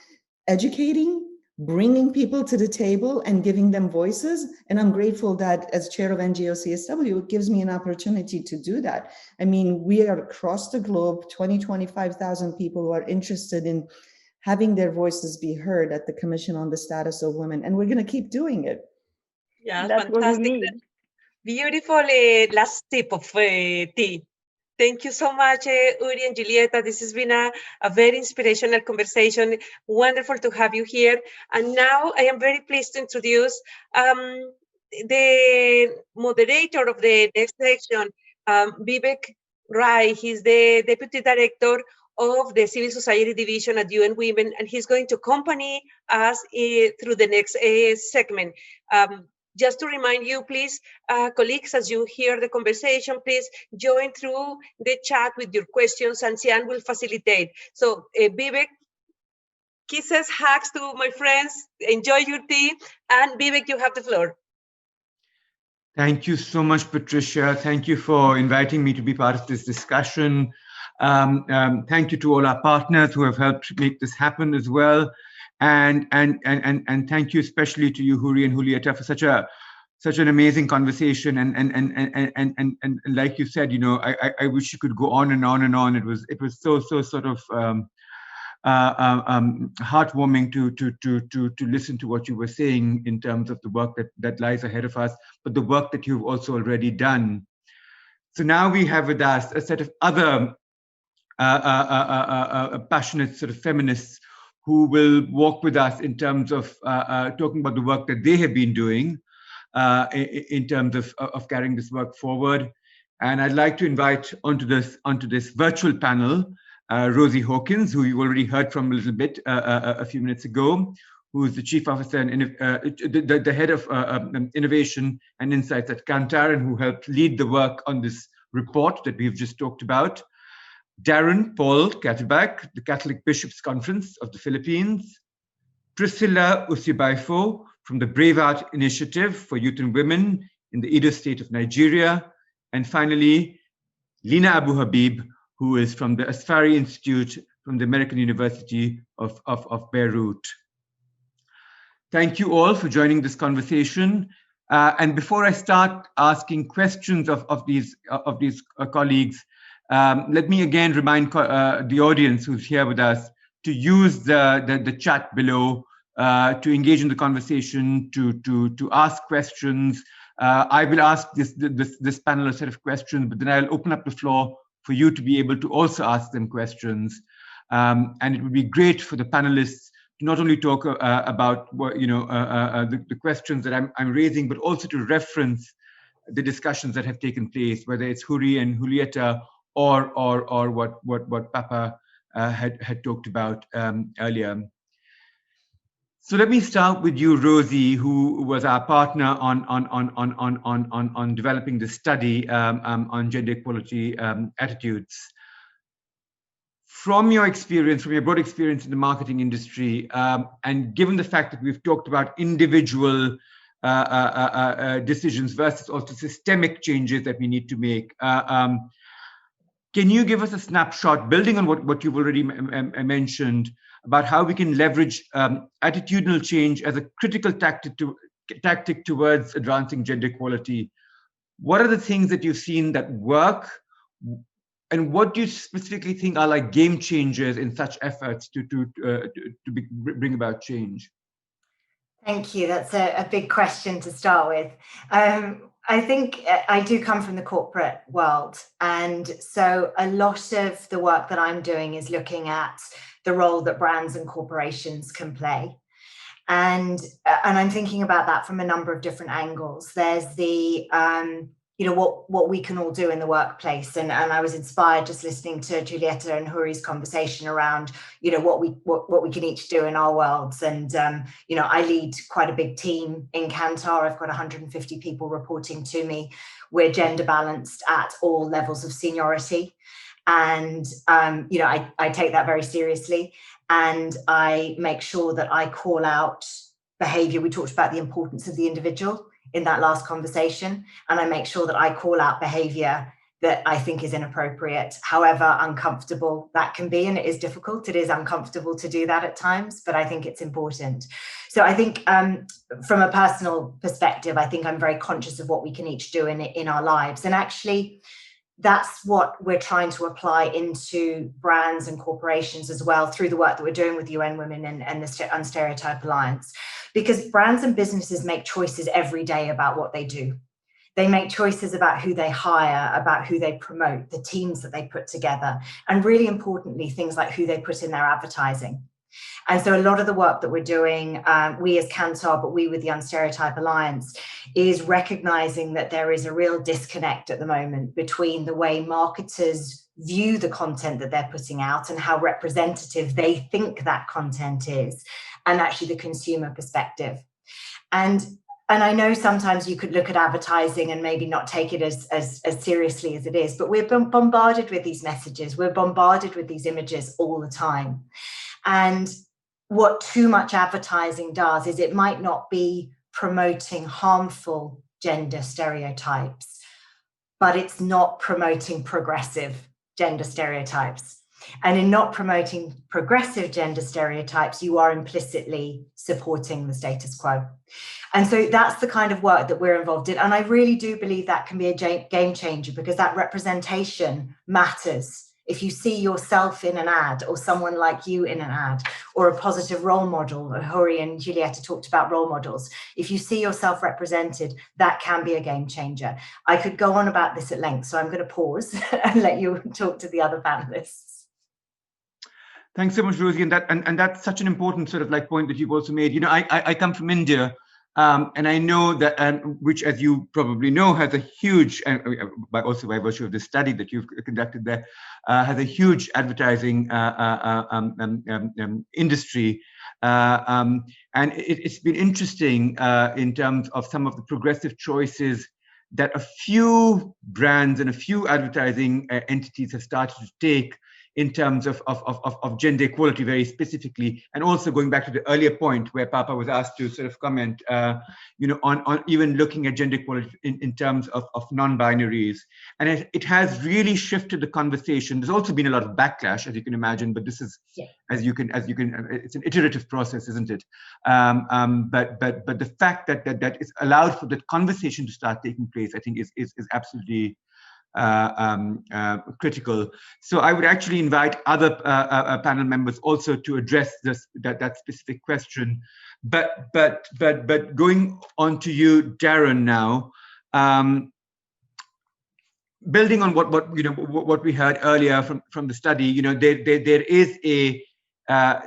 educating, bringing people to the table and giving them voices. And I'm grateful that as chair of NGO CSW, it gives me an opportunity to do that. I mean, we are across the globe, 25,000 people who are interested in having their voices be heard at the Commission on the Status of Women. And we're going to keep doing it. Yeah, that's fantastic. What we need. Beautiful last tip of tea. Thank you so much, Houry and Julieta. This has been a very inspirational conversation. Wonderful to have you here. And now I am very pleased to introduce the moderator of the next section, Vivek Rai. He's the Deputy Director of the Civil Society Division at UN Women, and he's going to accompany us through the next segment. Just to remind you, please, colleagues, as you hear the conversation, please join through the chat with your questions, and Sian will facilitate. So, Vivek, kisses, hugs to my friends, enjoy your tea, and Vivek, you have the floor. Thank you so much, Patricia. Thank you for inviting me to be part of this discussion. Thank you to all our partners who have helped make this happen as well. And thank you especially to you, Houry and Julieta, for such an amazing conversation. And like you said, you know, I wish you could go on and on and on. It was so sort of heartwarming to listen to what you were saying in terms of the work that lies ahead of us, but the work that you've also already done. So now we have with us a set of other passionate sort of feminists who will walk with us in terms of talking about the work that they have been doing in terms of carrying this work forward. And I'd like to invite onto this virtual panel Rosie Hawkins, who you already heard from a little bit a few minutes ago, who is the Chief Officer and the Head of Innovation and Insights at Kantar, and who helped lead the work on this report that we've just talked about. Darren Paul Katigbak, the Catholic Bishops' Conference of the Philippines. Priscilla Usibaifo from the Brave Art Initiative for Youth and Women in the Edo State of Nigeria. And finally, Lina Abou-Habib, who is from the Asfari Institute from the American University of Beirut. Thank you all for joining this conversation. And before I start asking questions of these colleagues, let me again remind the audience who's here with us to use the chat below to engage in the conversation, to ask questions. I will ask this panel a set of questions, but then I'll open up the floor for you to be able to also ask them questions. And it would be great for the panelists to not only talk about the questions that I'm raising, but also to reference the discussions that have taken place, whether it's Houry and Julieta or what Papa had talked about earlier. So let me start with you, Rosie, who was our partner on developing the study on gender equality attitudes. From your experience, from your broad experience in the marketing industry, and given the fact that we've talked about individual decisions versus also systemic changes that we need to make, can you give us a snapshot, building on what you've already mentioned, about how we can leverage attitudinal change as a critical tactic towards advancing gender equality? What are the things that you've seen that work, and what do you specifically think are like game changers in such efforts to bring about change? Thank you. That's a big question to start with. I think I do come from the corporate world, and so a lot of the work that I'm doing is looking at the role that brands and corporations can play. And I'm thinking about that from a number of different angles. There's the what we can all do in the workplace, and I was inspired just listening to Julieta and Houry's conversation around what we can each do in our worlds. And I lead quite a big team in Kantar. I've got 150 people reporting to me. We're gender balanced at all levels of seniority, and I take that very seriously. And I make sure that I call out behavior. We talked about the importance of the individual in that last conversation. And I make sure that I call out behavior that I think is inappropriate, however uncomfortable that can be. And it is difficult. It is uncomfortable to do that at times, but I think it's important. So I think from a personal perspective, I think I'm very conscious of what we can each do in our lives. And actually, that's what we're trying to apply into brands and corporations as well through the work that we're doing with UN Women and the Unstereotype Alliance, because brands and businesses make choices every day about what they do. They make choices about who they hire, about who they promote, the teams that they put together, and really importantly, things like who they put in their advertising. And so a lot of the work that we're doing, we as Kantar, but we with the Unstereotype Alliance, is recognizing that there is a real disconnect at the moment between the way marketers view the content that they're putting out and how representative they think that content is, and actually the consumer perspective. And I know sometimes you could look at advertising and maybe not take it as seriously as it is, but we're bombarded with these messages. We're bombarded with these images all the time. And what too much advertising does is it might not be promoting harmful gender stereotypes, but it's not promoting progressive gender stereotypes. And in not promoting progressive gender stereotypes, you are implicitly supporting the status quo. And so that's the kind of work that we're involved in. And I really do believe that can be a game changer, because that representation matters. If you see yourself in an ad, or someone like you in an ad, or a positive role model, Houry and Julieta talked about role models. If you see yourself represented, that can be a game changer. I could go on about this at length, so I'm going to pause and let you talk to the other panelists. Thanks so much, Rosie. And that's such an important sort of like point that you've also made. I come from India. And I know that, which, as you probably know, has a huge, but also by virtue of the study that you've conducted there, has a huge advertising industry. And it's been interesting in terms of some of the progressive choices that a few brands and a few advertising entities have started to take in terms of gender equality very specifically, and also going back to the earlier point where Papa was asked to sort of comment, on even looking at gender equality in terms of non-binaries. And it has really shifted the conversation. There's also been a lot of backlash, as you can imagine, but this is, as you can, it's an iterative process, isn't it? But the fact that it's allowed for that conversation to start taking place, I think is absolutely critical. So I would actually invite other panel members also to address that specific question. But going on to you, Darren, now, building on what we heard earlier from the study, there is a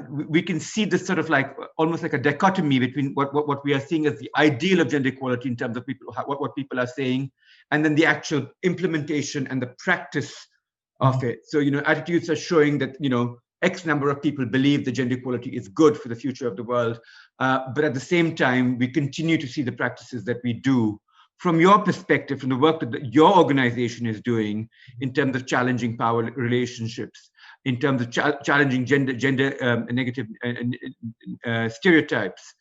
we can see this sort of like almost like a dichotomy between what we are seeing as the ideal of gender equality in terms of people, what people are saying, and then the actual implementation and the practice of it. So, attitudes are showing that, X number of people believe that gender equality is good for the future of the world. But at the same time, we continue to see the practices that we do. From your perspective, from the work that your organization is doing in terms of challenging power relationships, in terms of challenging gender negative stereotypes,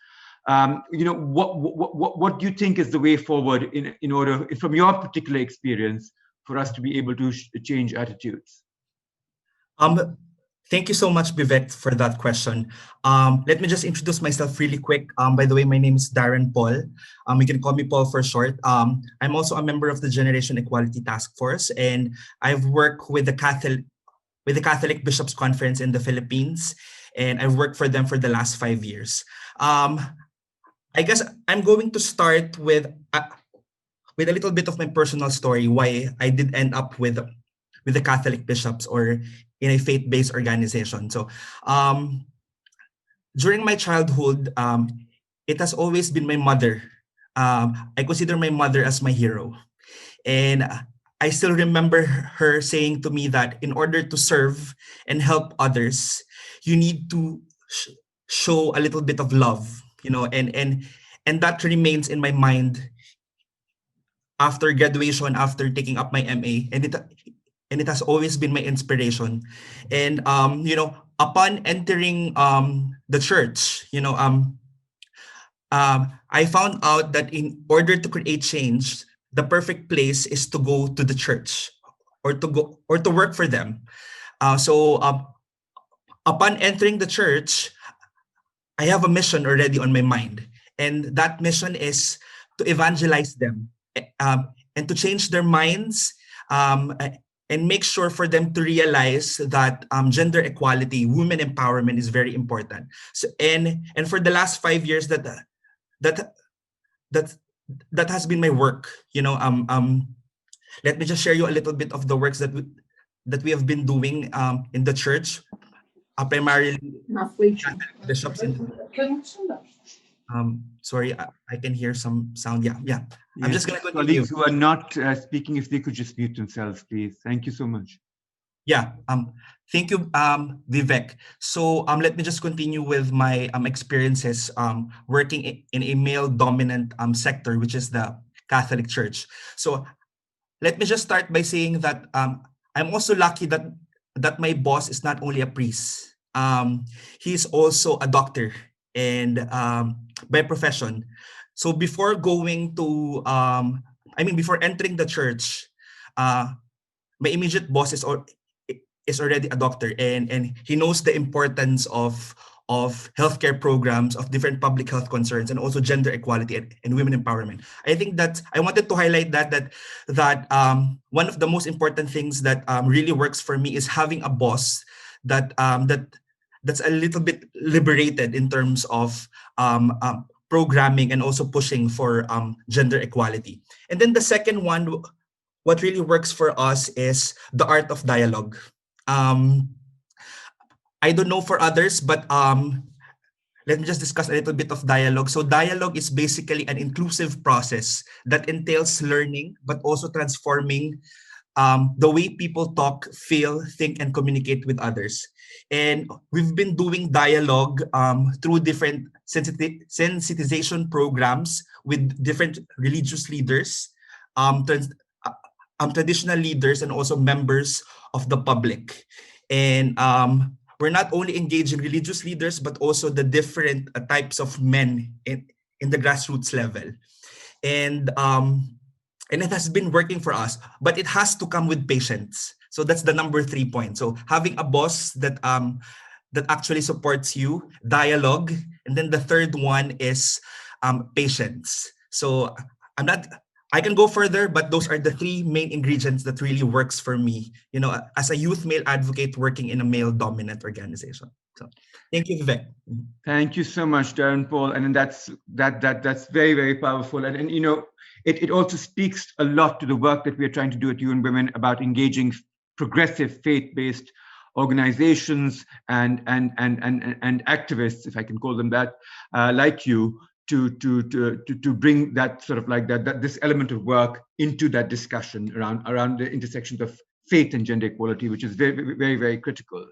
what do you think is the way forward in order, from your particular experience, for us to be able to change attitudes? Thank you so much, Vivek, for that question. Let me just introduce myself really quick. By the way, my name is Darren Paul. You can call me Paul for short. I'm also a member of the Generation Equality Task Force, and I've worked with the Catholic Bishops' Conference in the Philippines, and I've worked for them for the last 5 years. I guess I'm going to start with a little bit of my personal story, why I did end up with the Catholic bishops or in a faith-based organization. So during my childhood, it has always been my mother. I consider my mother as my hero. And I still remember her saying to me that in order to serve and help others, you need to show a little bit of love, and that remains in my mind after graduation, after taking up my MA, and it has always been my inspiration. And upon entering the church, I found out that in order to create change, the perfect place is to go to the church or to work for them. So upon entering the church, I have a mission already on my mind, and that mission is to evangelize them and to change their minds and make sure for them to realize that gender equality, women empowerment is very important. So and for the last 5 years that has been my work. Let me just share you a little bit of the works that we have been doing in the church, primarily bishops. Sorry, I can hear some sound. Yeah. Yes, I'm just going to continue. Colleagues who are not speaking, if they could just mute themselves, please. Thank you so much. Yeah. Thank you, Vivek. So let me just continue with my experiences working in a male-dominant sector, which is the Catholic Church. So let me just start by saying that I'm also lucky that my boss is not only a priest. He's also a doctor and by profession. So before going to, before entering the church, my immediate boss is already a doctor, and he knows the importance of healthcare programs, of different public health concerns, and also gender equality and women empowerment. I think that I wanted to highlight that one of the most important things that really works for me is having a boss that's a little bit liberated in terms of programming and also pushing for gender equality. And then the second one, what really works for us is the art of dialogue. I don't know for others, but let me just discuss a little bit of dialogue. So dialogue is basically an inclusive process that entails learning, but also transforming the way people talk, feel, think, and communicate with others. And we've been doing dialogue through different sensitization programs with different religious leaders, traditional leaders, and also members of the public. And we're not only engaging religious leaders, but also the different types of men in the grassroots level. And it has been working for us, but it has to come with patience. So that's the number 3 point. So having a boss that actually supports you, dialogue, and then the third one is patience. So I can go further, but those are the 3 main ingredients that really works for me, as a youth male advocate working in a male-dominant organization. So thank you, Vivek. Thank you so much, Darren Paul. And that's very, very powerful. And it also speaks a lot to the work that we are trying to do at UN Women about engaging progressive faith-based organizations and activists, if I can call them that, like you, to bring that sort of like that this element of work into that discussion around the intersections of faith and gender equality, which is very, very, very critical.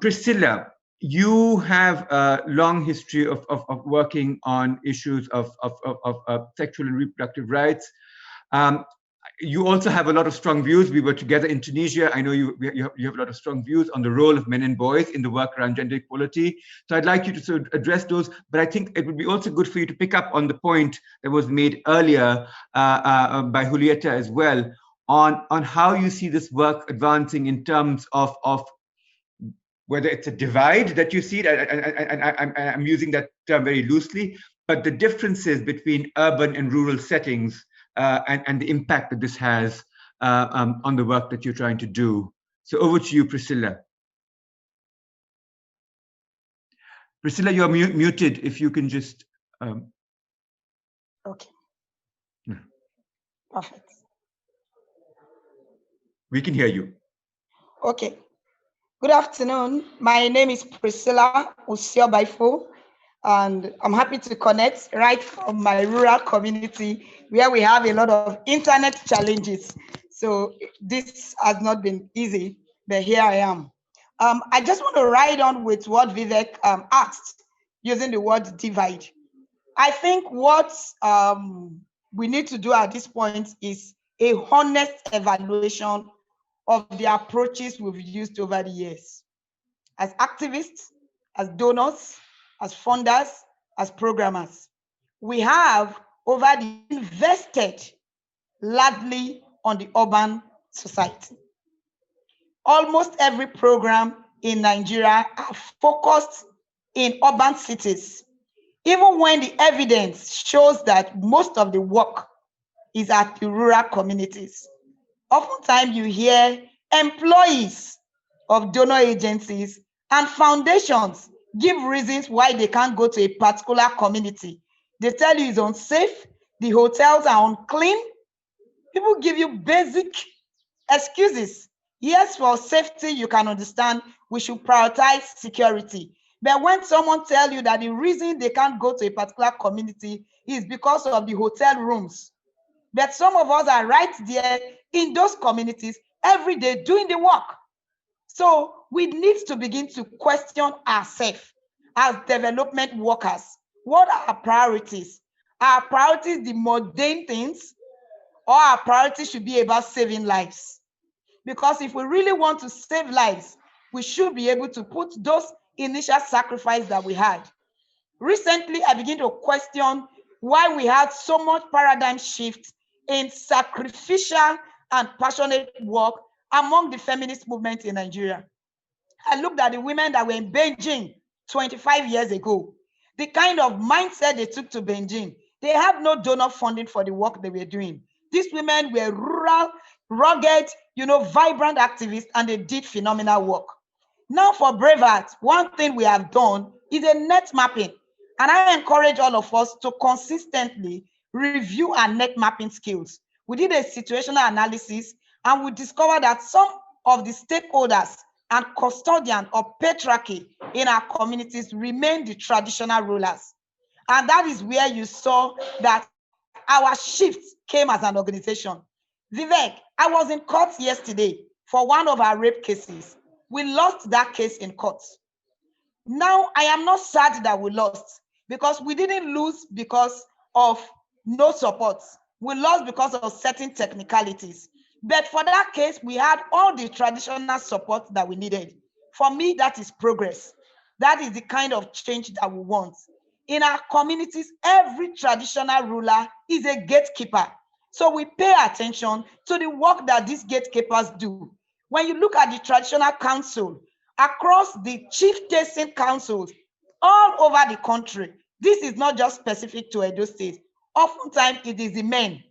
Priscilla, you have a long history of working on issues of sexual and reproductive rights. You also have a lot of strong views. We were together in Tunisia. I know you have a lot of strong views on the role of men and boys in the work around gender equality. So I'd like you to sort of address those, but I think it would be also good for you to pick up on the point that was made earlier by Julieta as well, on how you see this work advancing in terms of whether it's a divide that you see, and I'm using that term very loosely, but the differences between urban and rural settings and the impact that this has on the work that you're trying to do. So over to you, Priscilla. Priscilla, you're muted. If you can just... Okay. Perfect. We can hear you. Okay. Good afternoon. My name is Priscilla Usiobaifo, and I'm happy to connect right from my rural community where we have a lot of internet challenges. So this has not been easy, but here I am. I just want to ride on with what Vivek asked, using the word divide. I think what we need to do at this point is a honest evaluation of the approaches we've used over the years. As activists, as donors, as funders, as programmers, we have invested largely on the urban society. Almost every program in Nigeria are focused in urban cities, even when the evidence shows that most of the work is at the rural communities. Oftentimes you hear employees of donor agencies and foundations give reasons why they can't go to a particular community. They tell you it's unsafe, the hotels are unclean. People give you basic excuses. Yes, for safety, you can understand we should prioritize security. But when someone tells you that the reason they can't go to a particular community is because of the hotel rooms, but some of us are right there in those communities every day doing the work. So we need to begin to question ourselves as development workers. What are our priorities? Are our priorities the mundane things, or our priorities should be about saving lives? Because if we really want to save lives, we should be able to put those initial sacrifices that we had. Recently, I began to question why we had so much paradigm shift in sacrificial and passionate work among the feminist movement in Nigeria. I looked at the women that were in Beijing 25 years ago, the kind of mindset they took to Beijing. They have no donor funding for the work they were doing. These women were rural, rugged, vibrant activists, and they did phenomenal work. Now for Brevat, one thing we have done is a net mapping. And I encourage all of us to consistently review our net mapping skills. We did a situational analysis and we discovered that some of the stakeholders and custodians of patriarchy in our communities remain the traditional rulers. And that is where you saw that our shift came as an organization. Vivek, I was in court yesterday for one of our rape cases. We lost that case in court. Now, I am not sad that we lost, because we didn't lose because of no support. We lost because of certain technicalities. But for that case, we had all the traditional support that we needed. For me, that is progress. That is the kind of change that we want. In our communities, every traditional ruler is a gatekeeper. So we pay attention to the work that these gatekeepers do. When you look at the traditional council, across the chieftain councils all over the country, this is not just specific to Edo State. Oftentimes, it is the men.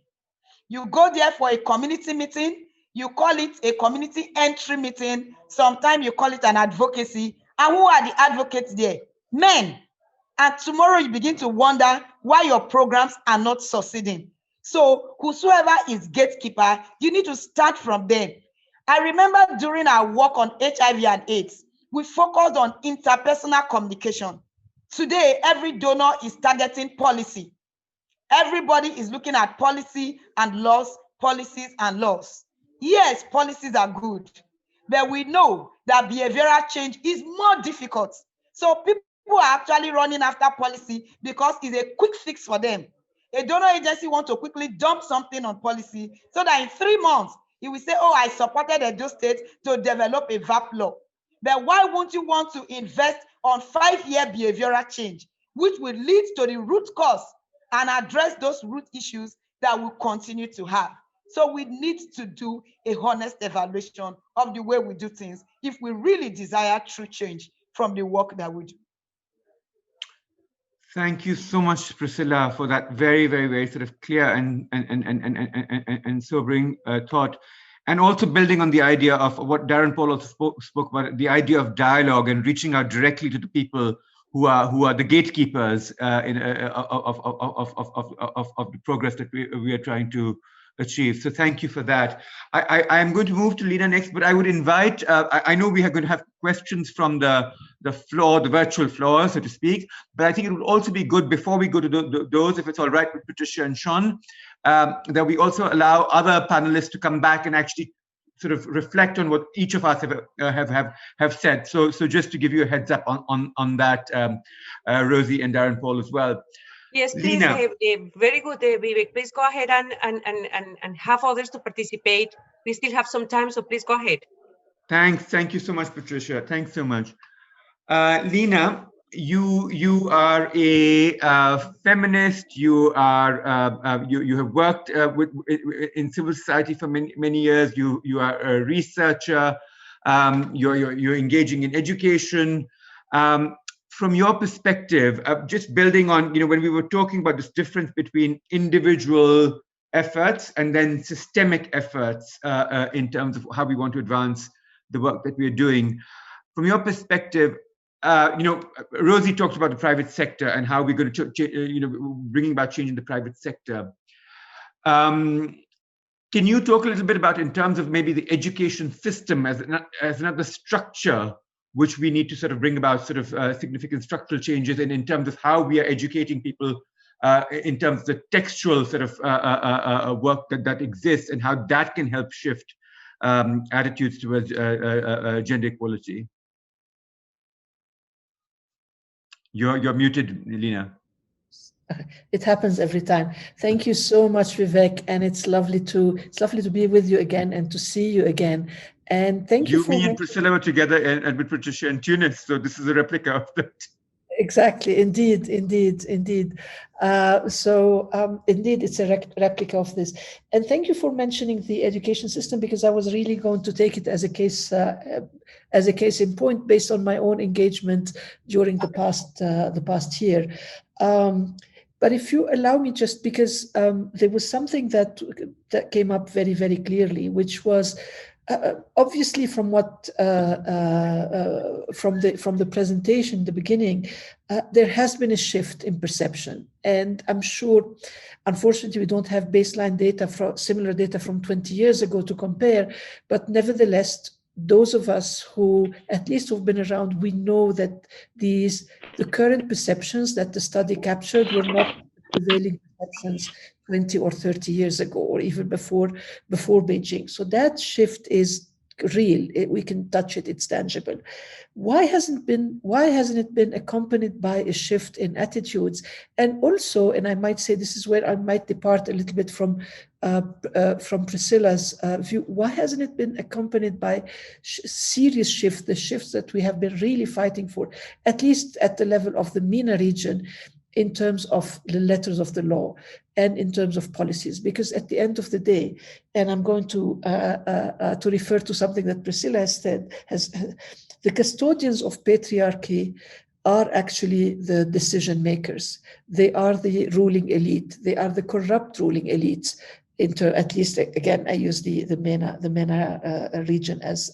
You go there for a community meeting, you call it a community entry meeting, sometimes you call it an advocacy. And who are the advocates there? Men. And tomorrow you begin to wonder why your programs are not succeeding. So whosoever is gatekeeper, you need to start from them. I remember during our work on HIV and AIDS, we focused on interpersonal communication. Today, every donor is targeting policy. Everybody is looking at policy and laws, policies and laws. Yes, policies are good, but we know that behavioral change is more difficult. So people are actually running after policy because it's a quick fix for them. A donor agency wants to quickly dump something on policy so that in 3 months, he will say, oh, I supported Edo State to develop a VAP law. But why won't you want to invest on 5-year behavioral change, which will lead to the root cause and address those root issues that we'll continue to have? So we need to do a honest evaluation of the way we do things if we really desire true change from the work that we do. Thank you so much, Priscilla, for that very, very, very sort of clear and sobering thought. And also building on the idea of what Darren Paul also spoke about, the idea of dialogue and reaching out directly to the people who are the gatekeepers of the progress that we are trying to achieve. So thank you for that. I am going to move to Lina next, but I would invite, I know we are going to have questions from the floor, the virtual floor, so to speak, but I think it would also be good before we go to those, if it's all right with Patricia and Sean, that we also allow other panelists to come back and actually sort of reflect on what each of us have said. So just to give you a heads up on that, Rosie and Darren Paul as well. Yes, please. Very good, Vivek. Please go ahead and have others to participate. We still have some time, so please go ahead. Thanks. Thank you so much, Patricia. Thanks so much. Lina, you are a feminist. You have worked in civil society for many years. You are a researcher. You're engaging in education. From your perspective, just building on, when we were talking about this difference between individual efforts and then systemic efforts in terms of how we want to advance the work that we are doing. From your perspective, Rosie talked about the private sector and how we're going to, bringing about change in the private sector. Can you talk a little bit about, in terms of maybe the education system as another structure, which we need to sort of bring about sort of significant structural changes in terms of how we are educating people in terms of the textual sort of work that exists and how that can help shift attitudes towards gender equality? You're muted, Lina. It happens every time. Thank you so much, Vivek, and it's lovely to be with you again and to see you again. And thank you for me and Priscilla were together and with Patricia in Tunis, so this is a replica of that. Exactly, indeed. Indeed, it's a replica of this. And thank you for mentioning the education system, because I was really going to take it as a case in point based on my own engagement during the past year. But if you allow me, just because there was something that came up very, very clearly, which was obviously from what from the presentation in the beginning, there has been a shift in perception, and I'm sure, unfortunately, we don't have baseline data similar data from 20 years ago to compare, but nevertheless, those of us who at least have been around, we know that the current perceptions that the study captured were not prevailing perceptions 20 or 30 years ago, or even before Beijing. So that shift is real. We can touch it. It's tangible. Why hasn't it been accompanied by a shift in attitudes? And also, and I might say this is where I might depart a little bit from Priscilla's view. Why hasn't it been accompanied by serious shifts, the shifts that we have been really fighting for, at least at the level of the MENA region, in terms of the letters of the law and in terms of policies? Because at the end of the day, and I'm going to refer to something that Priscilla has said, the custodians of patriarchy are actually the decision makers. They are the ruling elite. They are the corrupt ruling elites. At least, again, I use the MENA region as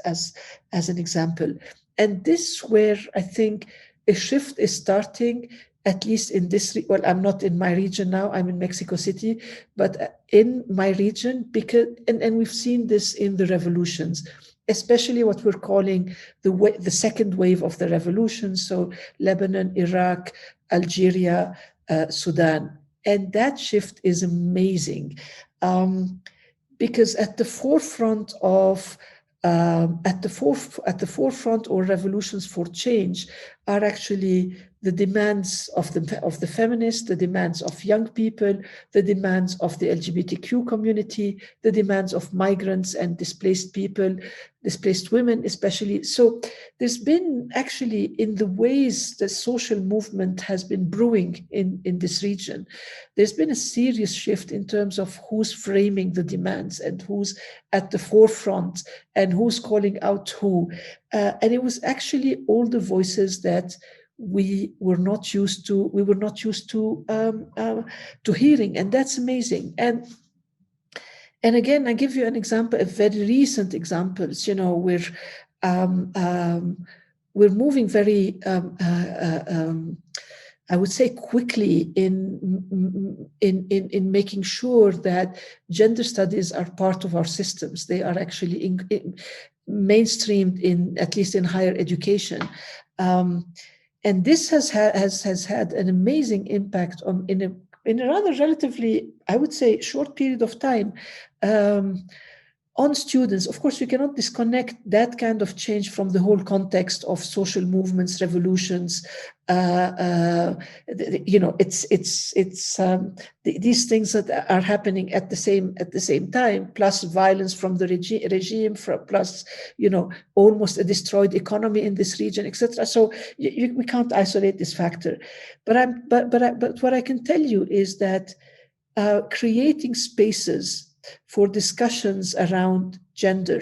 an example. And this is where I think a shift is starting, at least in this, well, I'm not in my region now, I'm in Mexico City, but in my region, because, and we've seen this in the revolutions, especially what we're calling the second wave of the revolution. So Lebanon, Iraq, Algeria, Sudan. And that shift is amazing, because at the forefront of or revolutions for change are actually the demands of the feminists, the demands of young people, the demands of the LGBTQ community, the demands of migrants and displaced people, displaced women especially. So there's been actually, in the ways the social movement has been brewing in this region, there's been a serious shift in terms of who's framing the demands and who's at the forefront and who's calling out who. And it was actually all the voices that we were not used to hearing, and that's amazing. And again, I give you an example, a very recent examples. You know, we're moving very I would say quickly in making sure that gender studies are part of our systems. They are actually mainstreamed in, at least in higher education. And this has had an amazing impact on, in a rather relatively, I would say, short period of time, on students. Of course, you cannot disconnect that kind of change from the whole context of social movements, revolutions. You know, it's these things that are happening at the same time, plus violence from the regime, plus, you know, almost a destroyed economy in this region, etc. So we can't isolate this factor. But what I can tell you is that creating spaces for discussions around gender,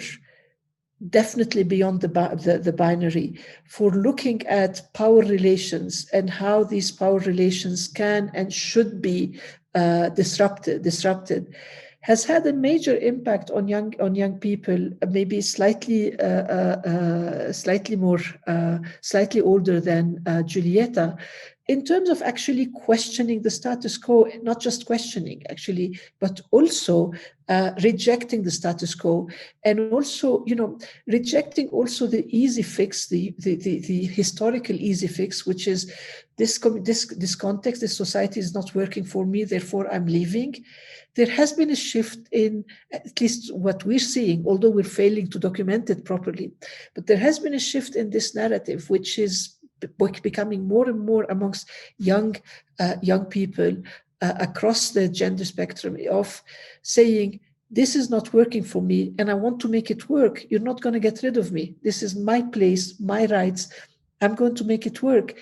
definitely beyond the binary, for looking at power relations and how these power relations can and should be disrupted, has had a major impact on young people, maybe slightly older than Julieta, in terms of actually questioning the status quo, not just questioning actually, but also rejecting the status quo, and also, you know, rejecting also the easy fix, the historical easy fix, which is this context, this society is not working for me, therefore I'm leaving. There has been a shift in, at least what we're seeing, although we're failing to document it properly, but there has been a shift in this narrative, which is becoming more and more amongst young people across the gender spectrum, of saying, this is not working for me and I want to make it work. You're not going to get rid of me. This is my place, my rights. I'm going to make it work.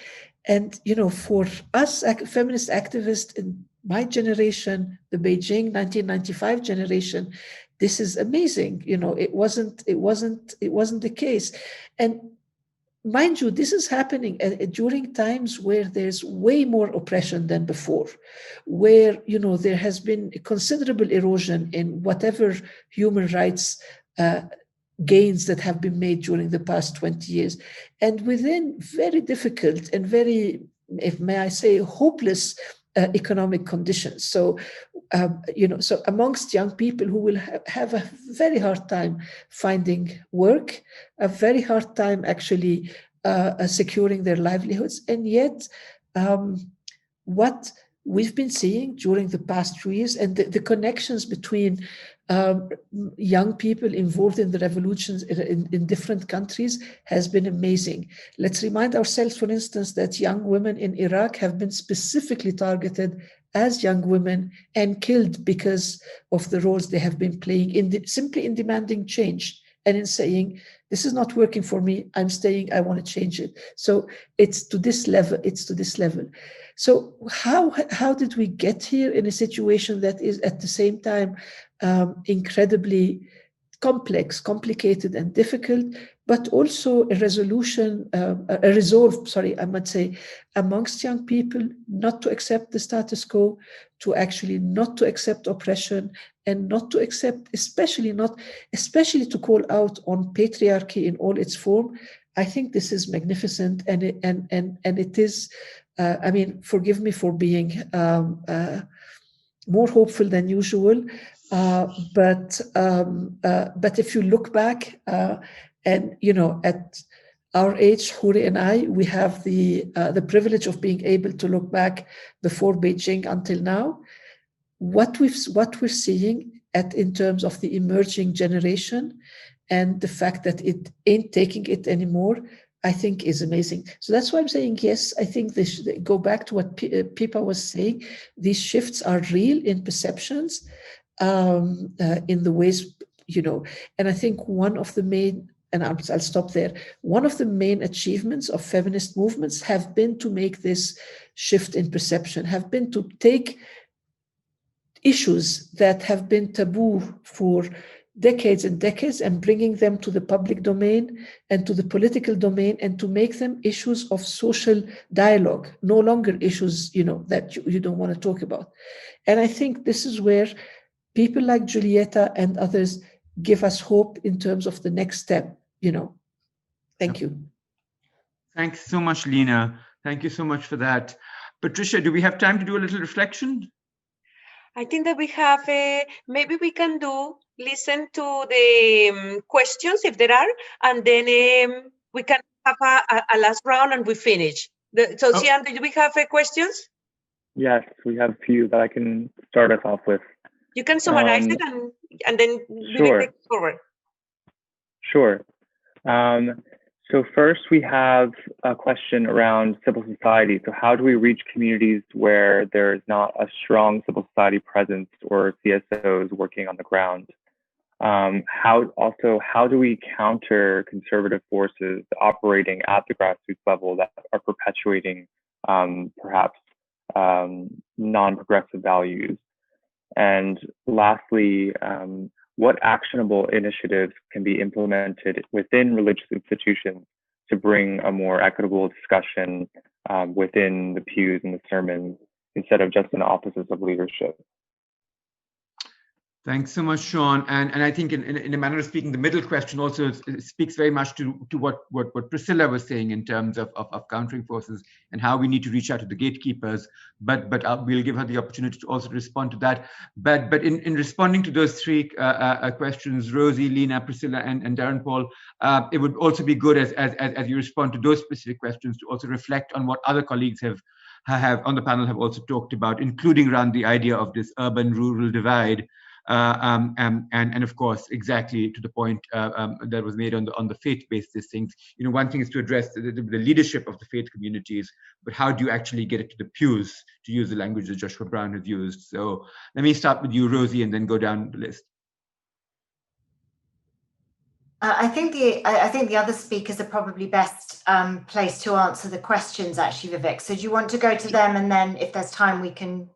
And, you know, for us feminist activists in my generation, the Beijing 1995 generation, this is amazing. You know, it wasn't the case. And mind you, this is happening during times where there's way more oppression than before, where, you know, there has been a considerable erosion in whatever human rights gains that have been made during the past 20 years. And within very difficult and very, if may I say, hopeless economic conditions. So, you know, so amongst young people who will have a very hard time finding work, a very hard time actually securing their livelihoods. And yet, what we've been seeing during the past 2 years, and the connections between young people involved in the revolutions in different countries, has been amazing. Let's remind ourselves, for instance, that young women in Iraq have been specifically targeted as young women and killed because of the roles they have been playing simply in demanding change and in saying, this is not working for me, I'm staying, I want to change it. So it's to this level, So how did we get here in a situation that is at the same time incredibly complex, complicated and difficult, but also a resolve, I might say, amongst young people not to accept the status quo, to actually not to accept oppression, and not to accept, especially to call out on patriarchy in all its form. I think this is magnificent, and it is. I mean, forgive me for being more hopeful than usual, but if you look back, and you know, at our age, Houry and I, we have the privilege of being able to look back before Beijing until now. What we're seeing in terms of the emerging generation, and the fact that it ain't taking it anymore, I think is amazing. So that's why I'm saying, yes, I think this go back to what Pippa was saying. These shifts are real in perceptions, in the ways, and I think one of the main, and I'll stop there, one of the main achievements of feminist movements have been to make this shift in perception, have been to take issues that have been taboo for decades and decades and bringing them to the public domain and to the political domain, and to make them issues of social dialogue, no longer issues, that you don't want to talk about. And I think this is where people like Julieta and others give us hope in terms of the next step, Thank you. Thanks so much, Lina. Thank you so much for that. Patricia, do we have time to do a little reflection? I think that we have, maybe we can listen to the questions if there are, and then we can have a last round and we finish. So, Sian, do we have questions? Yes, we have a few that I can start us off with. You can summarize it and then we will take it forward. Sure. So first we have a question around civil society. So how do we reach communities where there is not a strong civil society presence or CSOs working on the ground? How do we counter conservative forces operating at the grassroots level that are perpetuating perhaps non-progressive values? And lastly, what actionable initiatives can be implemented within religious institutions to bring a more equitable discussion within the pews and the sermons instead of just in the offices of leadership? Thanks so much, Sean. And I think in a manner of speaking, the middle question also speaks very much to what Priscilla was saying in terms of countering forces and how we need to reach out to the gatekeepers. But we'll give her the opportunity to also respond to that. But in responding to those three questions, Rosie, Lina, Priscilla, and Darren Paul, it would also be good as you respond to those specific questions to also reflect on what other colleagues have on the panel have also talked about, including around the idea of this urban-rural divide. And of course, exactly to the point that was made on the faith-based things. One thing is to address the leadership of the faith communities, but how do you actually get it to the pews, to use the language that Joshua Brown has used? So let me start with you, Rosie, and then go down the list. I think the other speakers are probably best placed to answer the questions, actually, Vivek. So do you want to go to them, and then if there's time, we can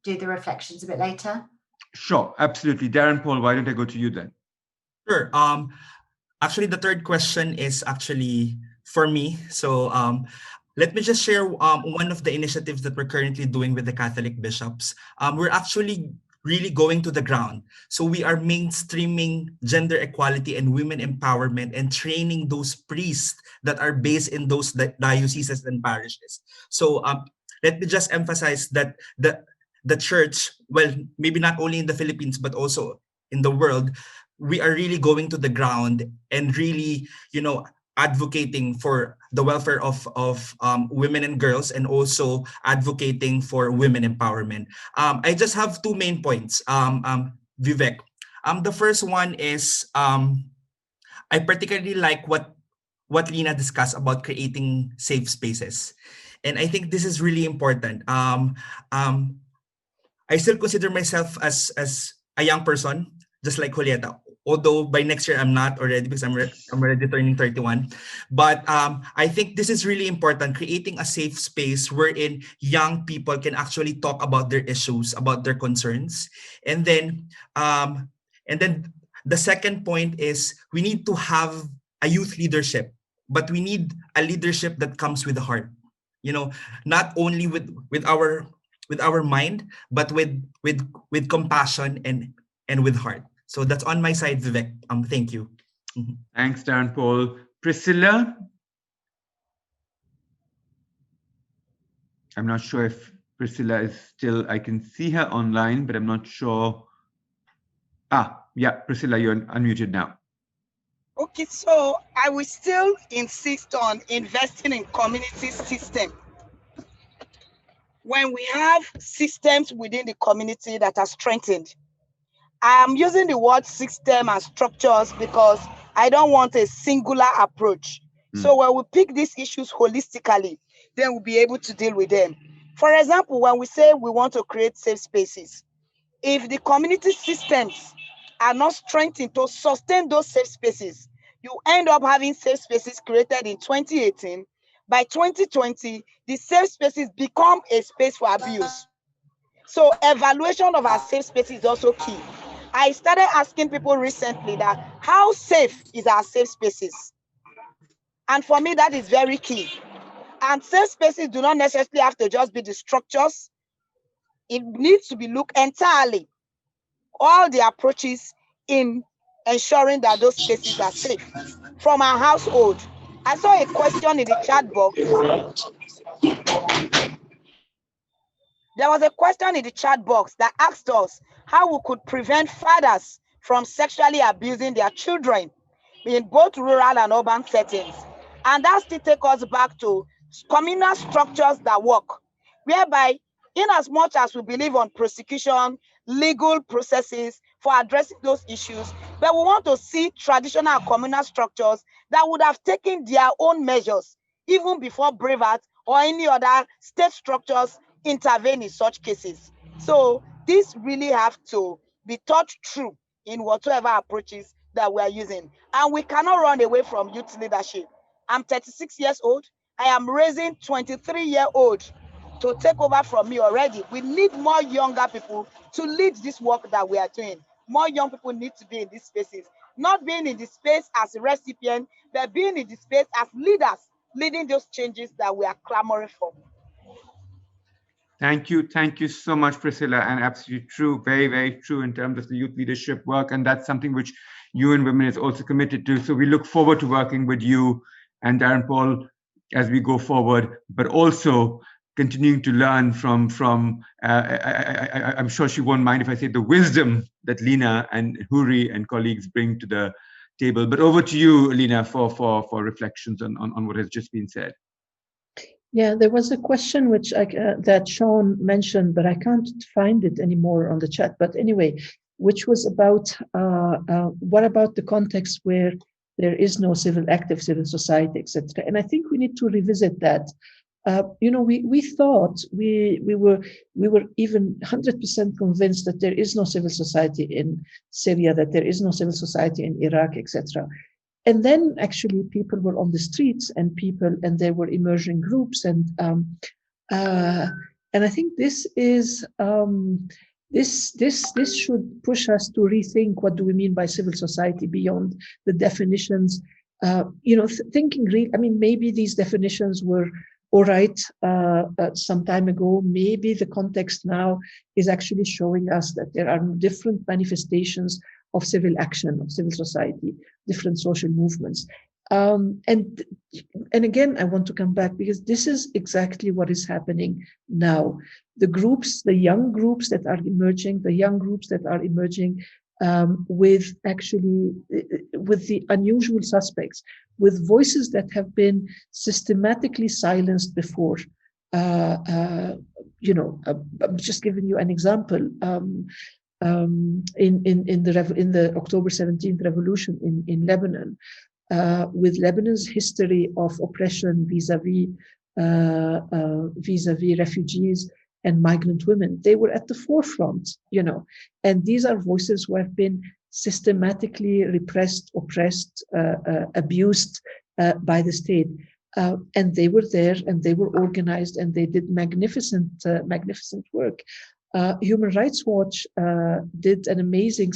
do the reflections a bit later? Sure, absolutely. Darren Paul, why don't I go to you then? Sure. Actually, the third question is actually for me. So let me just share one of the initiatives that we're currently doing with the Catholic bishops. We're actually really going to the ground. So we are mainstreaming gender equality and women empowerment and training those priests that are based in those dioceses and parishes. So let me just emphasize that the church, well, maybe not only in the Philippines, but also in the world, we are really going to the ground and really, advocating for the welfare of women and girls, and also advocating for women empowerment. I just have two main points, Vivek. The first one is, I particularly like what Lina discussed about creating safe spaces. And I think this is really important. I still consider myself as a young person, just like Julieta. Although by next year I'm not already, because I'm already turning 31. But I think this is really important, creating a safe space wherein young people can actually talk about their issues, about their concerns. And then the second point is we need to have a youth leadership, but we need a leadership that comes with the heart. Not only with our mind, but with compassion and with heart. So that's on my side, Vivek. Thank you. Thanks, Darren Paul. Priscilla? I'm not sure if Priscilla is still, I can see her online, but I'm not sure. Yeah, Priscilla, you're unmuted now. Okay, so I will still insist on investing in community system. When we have systems within the community that are strengthened, I'm using the word system and structures because I don't want a singular approach. So when we pick these issues holistically, then we'll be able to deal with them. For example, when we say we want to create safe spaces, if the community systems are not strengthened to sustain those safe spaces, you end up having safe spaces created in 2018. By 2020, the safe spaces become a space for abuse. So evaluation of our safe spaces is also key. I started asking people recently that how safe is our safe spaces? And for me, that is very key. And safe spaces do not necessarily have to just be the structures. It needs to be looked entirely, all the approaches in ensuring that those spaces are safe from our household. I saw a question in the chat box. There was a question in the chat box that asked us how we could prevent fathers from sexually abusing their children in both rural and urban settings. And that still takes us back to communal structures that work, whereby in as much as we believe on prosecution, legal processes for addressing those issues, but we want to see traditional communal structures that would have taken their own measures even before Beirut or any other state structures intervene in such cases. So this really have to be thought through in whatever approaches that we are using. And we cannot run away from youth leadership. I'm 36 years old. I am raising 23-year-old to take over from me already. We need more younger people to lead this work that we are doing. More young people need to be in these spaces, not being in the space as a recipient, but being in the space as leaders, leading those changes that we are clamoring for. Thank you so much, Priscilla, and absolutely true, very, very true in terms of the youth leadership work, and that's something which UN Women is also committed to. So we look forward to working with you and Darren Paul as we go forward, but also continuing to learn from I'm sure she won't mind if I say the wisdom that Lina and Houry and colleagues bring to the table. But over to you, Lina, for reflections on what has just been said. Yeah, there was a question which that Sean mentioned, but I can't find it anymore on the chat. But anyway, which was about what about the context where there is no active civil society, etc. And I think we need to revisit that. We thought we were even 100% convinced that there is no civil society in Syria, that there is no civil society in Iraq, etc. And then actually people were on the streets and there were emerging groups and I think this is this should push us to rethink what do we mean by civil society beyond the definitions. Thinking really, I mean, maybe these definitions were all right some time ago. Maybe the context now is actually showing us that there are different manifestations of civil action, of civil society, different social movements. And again, I want to come back because this is exactly what is happening now. The young groups that are emerging, with the unusual suspects, with voices that have been systematically silenced before. I'm just giving you an example. In the October 17th revolution in Lebanon, with Lebanon's history of oppression vis-a-vis refugees and migrant women, they were at the forefront, and these are voices who have been systematically repressed, oppressed, abused by the state. And they were there and they were organized and they did magnificent work. Human Rights Watch did an amazing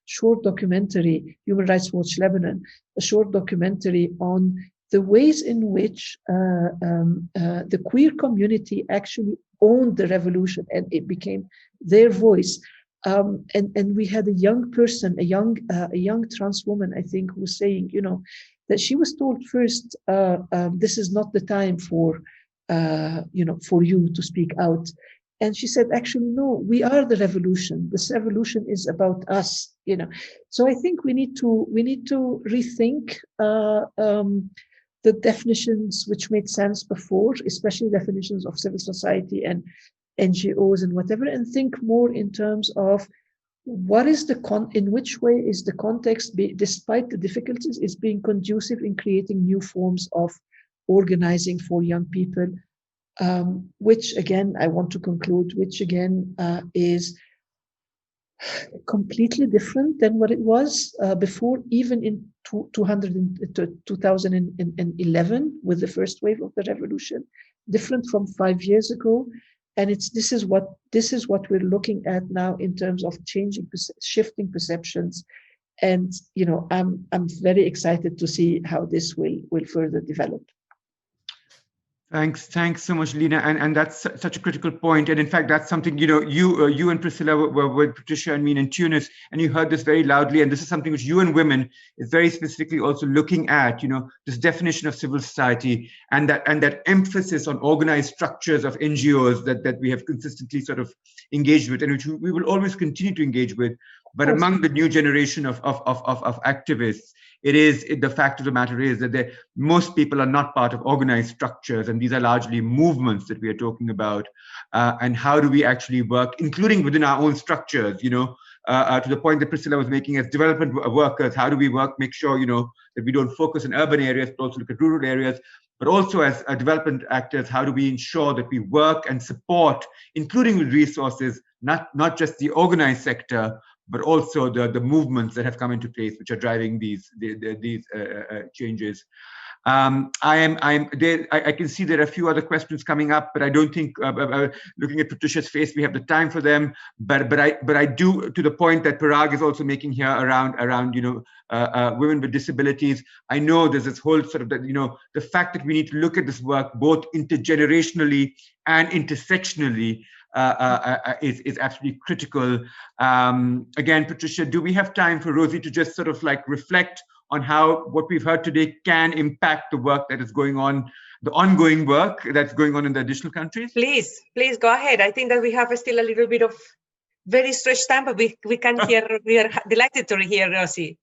short documentary, Human Rights Watch Lebanon, a short documentary on the ways in which the queer community actually owned the revolution and it became their voice. And we had a young person, a young trans woman, I think, who was saying, that she was told first, this is not the time for you to speak out. And she said, actually, no, we are the revolution. This revolution is about us, So I think we need to rethink the definitions which made sense before, especially definitions of civil society and NGOs and whatever, and think more in terms of what is in which way is the context, despite the difficulties, is being conducive in creating new forms of organizing for young people, which again, I want to conclude, which again is completely different than what it was before, even in 2011 with the first wave of the revolution, different from 5 years ago. And this is what we're looking at now in terms of shifting perceptions. And I'm very excited to see how this will further develop. Thanks so much, Lina, and that's such a critical point. And in fact, that's something you and Priscilla were with Patricia and me in Tunis, and you heard this very loudly. And this is something which UN Women is very specifically also looking at. This definition of civil society and that emphasis on organized structures of NGOs that we have consistently sort of engaged with, and which we will always continue to engage with. But among the new generation of activists, the fact of the matter is that most people are not part of organized structures, and these are largely movements that we are talking about. And how do we actually work, including within our own structures, to the point that Priscilla was making, as development workers, how do we make sure, that we don't focus on urban areas, but also look at rural areas, but also as development actors, how do we ensure that we work and support, including with resources, not just the organized sector, but also the movements that have come into place, which are driving these changes. I can see there are a few other questions coming up, but I don't think, looking at Patricia's face, we have the time for them. But I do, to the point that Parag is also making here around women with disabilities. I know there's this whole sort of the fact that we need to look at this work both intergenerationally and intersectionally. Is absolutely critical. Again, Patricia, do we have time for Rosie to just sort of reflect on how what we've heard today can impact the work that is going on, the ongoing work that's going on in the additional countries? Please go ahead. I think that we have still a little bit of very stretched time, but we can hear. We are delighted to hear Rosie.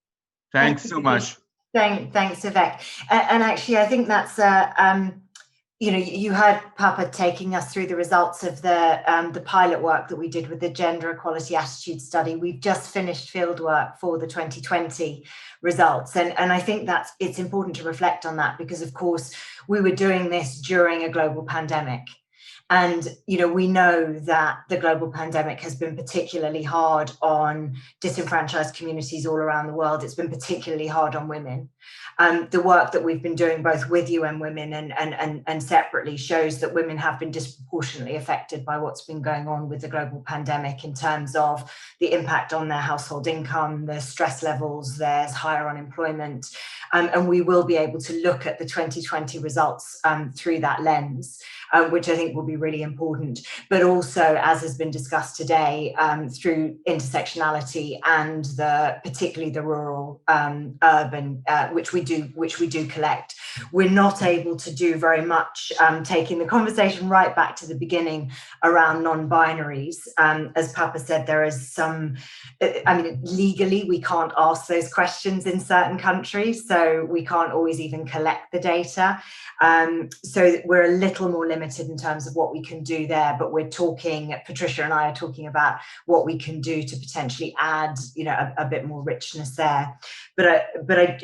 Thanks so much. Thanks, Vivek. And actually, I think that's you heard Papa taking us through the results of the pilot work that we did with the gender equality attitude study. We've just finished field work for the 2020 results. And I think it's important to reflect on that, because of course we were doing this during a global pandemic. And, we know that the global pandemic has been particularly hard on disenfranchised communities all around the world. It's been particularly hard on women. The work that we've been doing both with UN Women and separately shows that women have been disproportionately affected by what's been going on with the global pandemic in terms of the impact on their household income, their stress levels, there's higher unemployment. And we will be able to look at the 2020 results through that lens, which I think will be really important. But also, as has been discussed today, through intersectionality and particularly the rural, urban, which we do collect. We're not able to do very much, taking the conversation right back to the beginning around non-binaries. As Papa said, there is legally we can't ask those questions in certain countries, so we can't always even collect the data. So we're a little more limited in terms of what we can do there, but Patricia and I are talking about what we can do to potentially add, a bit more richness there. But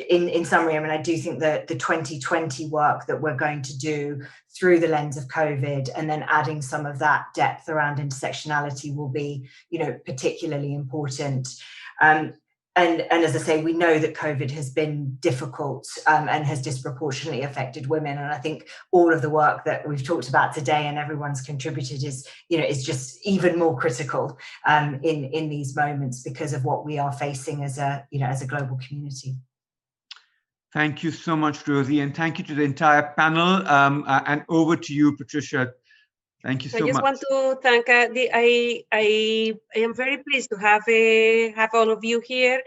in summary, I do think that the 2020 work that we're going to do through the lens of COVID and then adding some of that depth around intersectionality will be, particularly important. And as I say, we know that COVID has been difficult and has disproportionately affected women. And I think all of the work that we've talked about today and everyone's contributed is just even more critical in these moments because of what we are facing as a global community. Thank you so much, Rosie, and thank you to the entire panel. And over to you, Patricia. Thank you so much. I just want to thank. I am very pleased to have all of you here.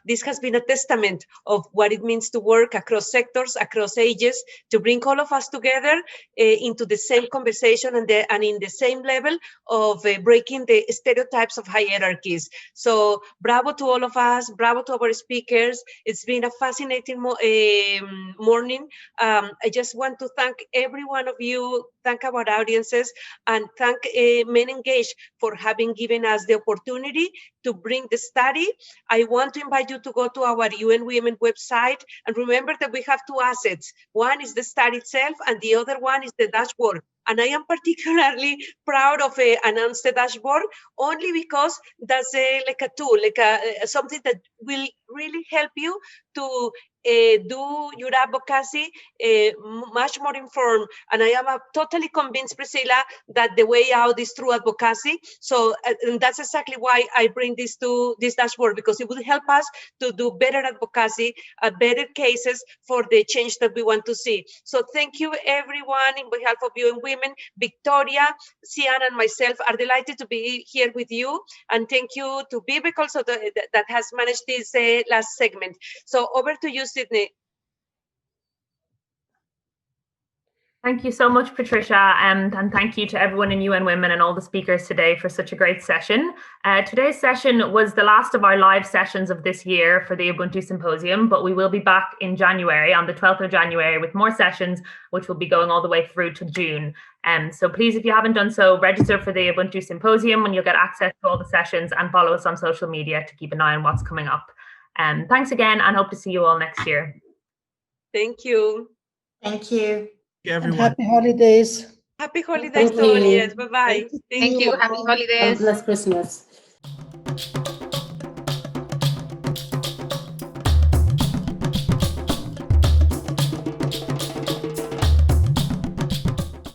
This has been a testament of what it means to work across sectors, across ages, to bring all of us together into the same conversation and in the same level of breaking the stereotypes of hierarchies. So bravo to all of us, bravo to our speakers. It's been a fascinating morning. I just want to thank every one of you. thank our audiences, and thank MenEngage for having given us the opportunity to bring the study. I want to invite you to go to our UN Women website, and remember that we have two assets. One is the study itself, and the other one is the dashboard. And I am particularly proud of announce the dashboard only because that's like a tool, like something that will really help you to do your advocacy much more informed. And I am totally convinced, Priscilla, that the way out is through advocacy. So and that's exactly why I bring this to this dashboard, because it will help us to do better advocacy, better cases for the change that we want to see. So thank you, everyone, in behalf of UN Women. Victoria, Sian, and myself are delighted to be here with you. And thank you to Vivek also that has managed this last segment. So over to you, Sydney. Thank you so much, Patricia, and thank you to everyone in UN Women and all the speakers today for such a great session. Today's session was the last of our live sessions of this year for the Ubuntu Symposium, but we will be back in January, on the 12th of January, with more sessions, which will be going all the way through to June. So please, if you haven't done so, register for the Ubuntu Symposium and you'll get access to all the sessions, and follow us on social media to keep an eye on what's coming up. Thanks again, and hope to see you all next year. Thank you. Thank you. Everyone. And happy holidays. Happy holidays to all. Yes, bye-bye. Thank you. Happy holidays. Blessed Christmas.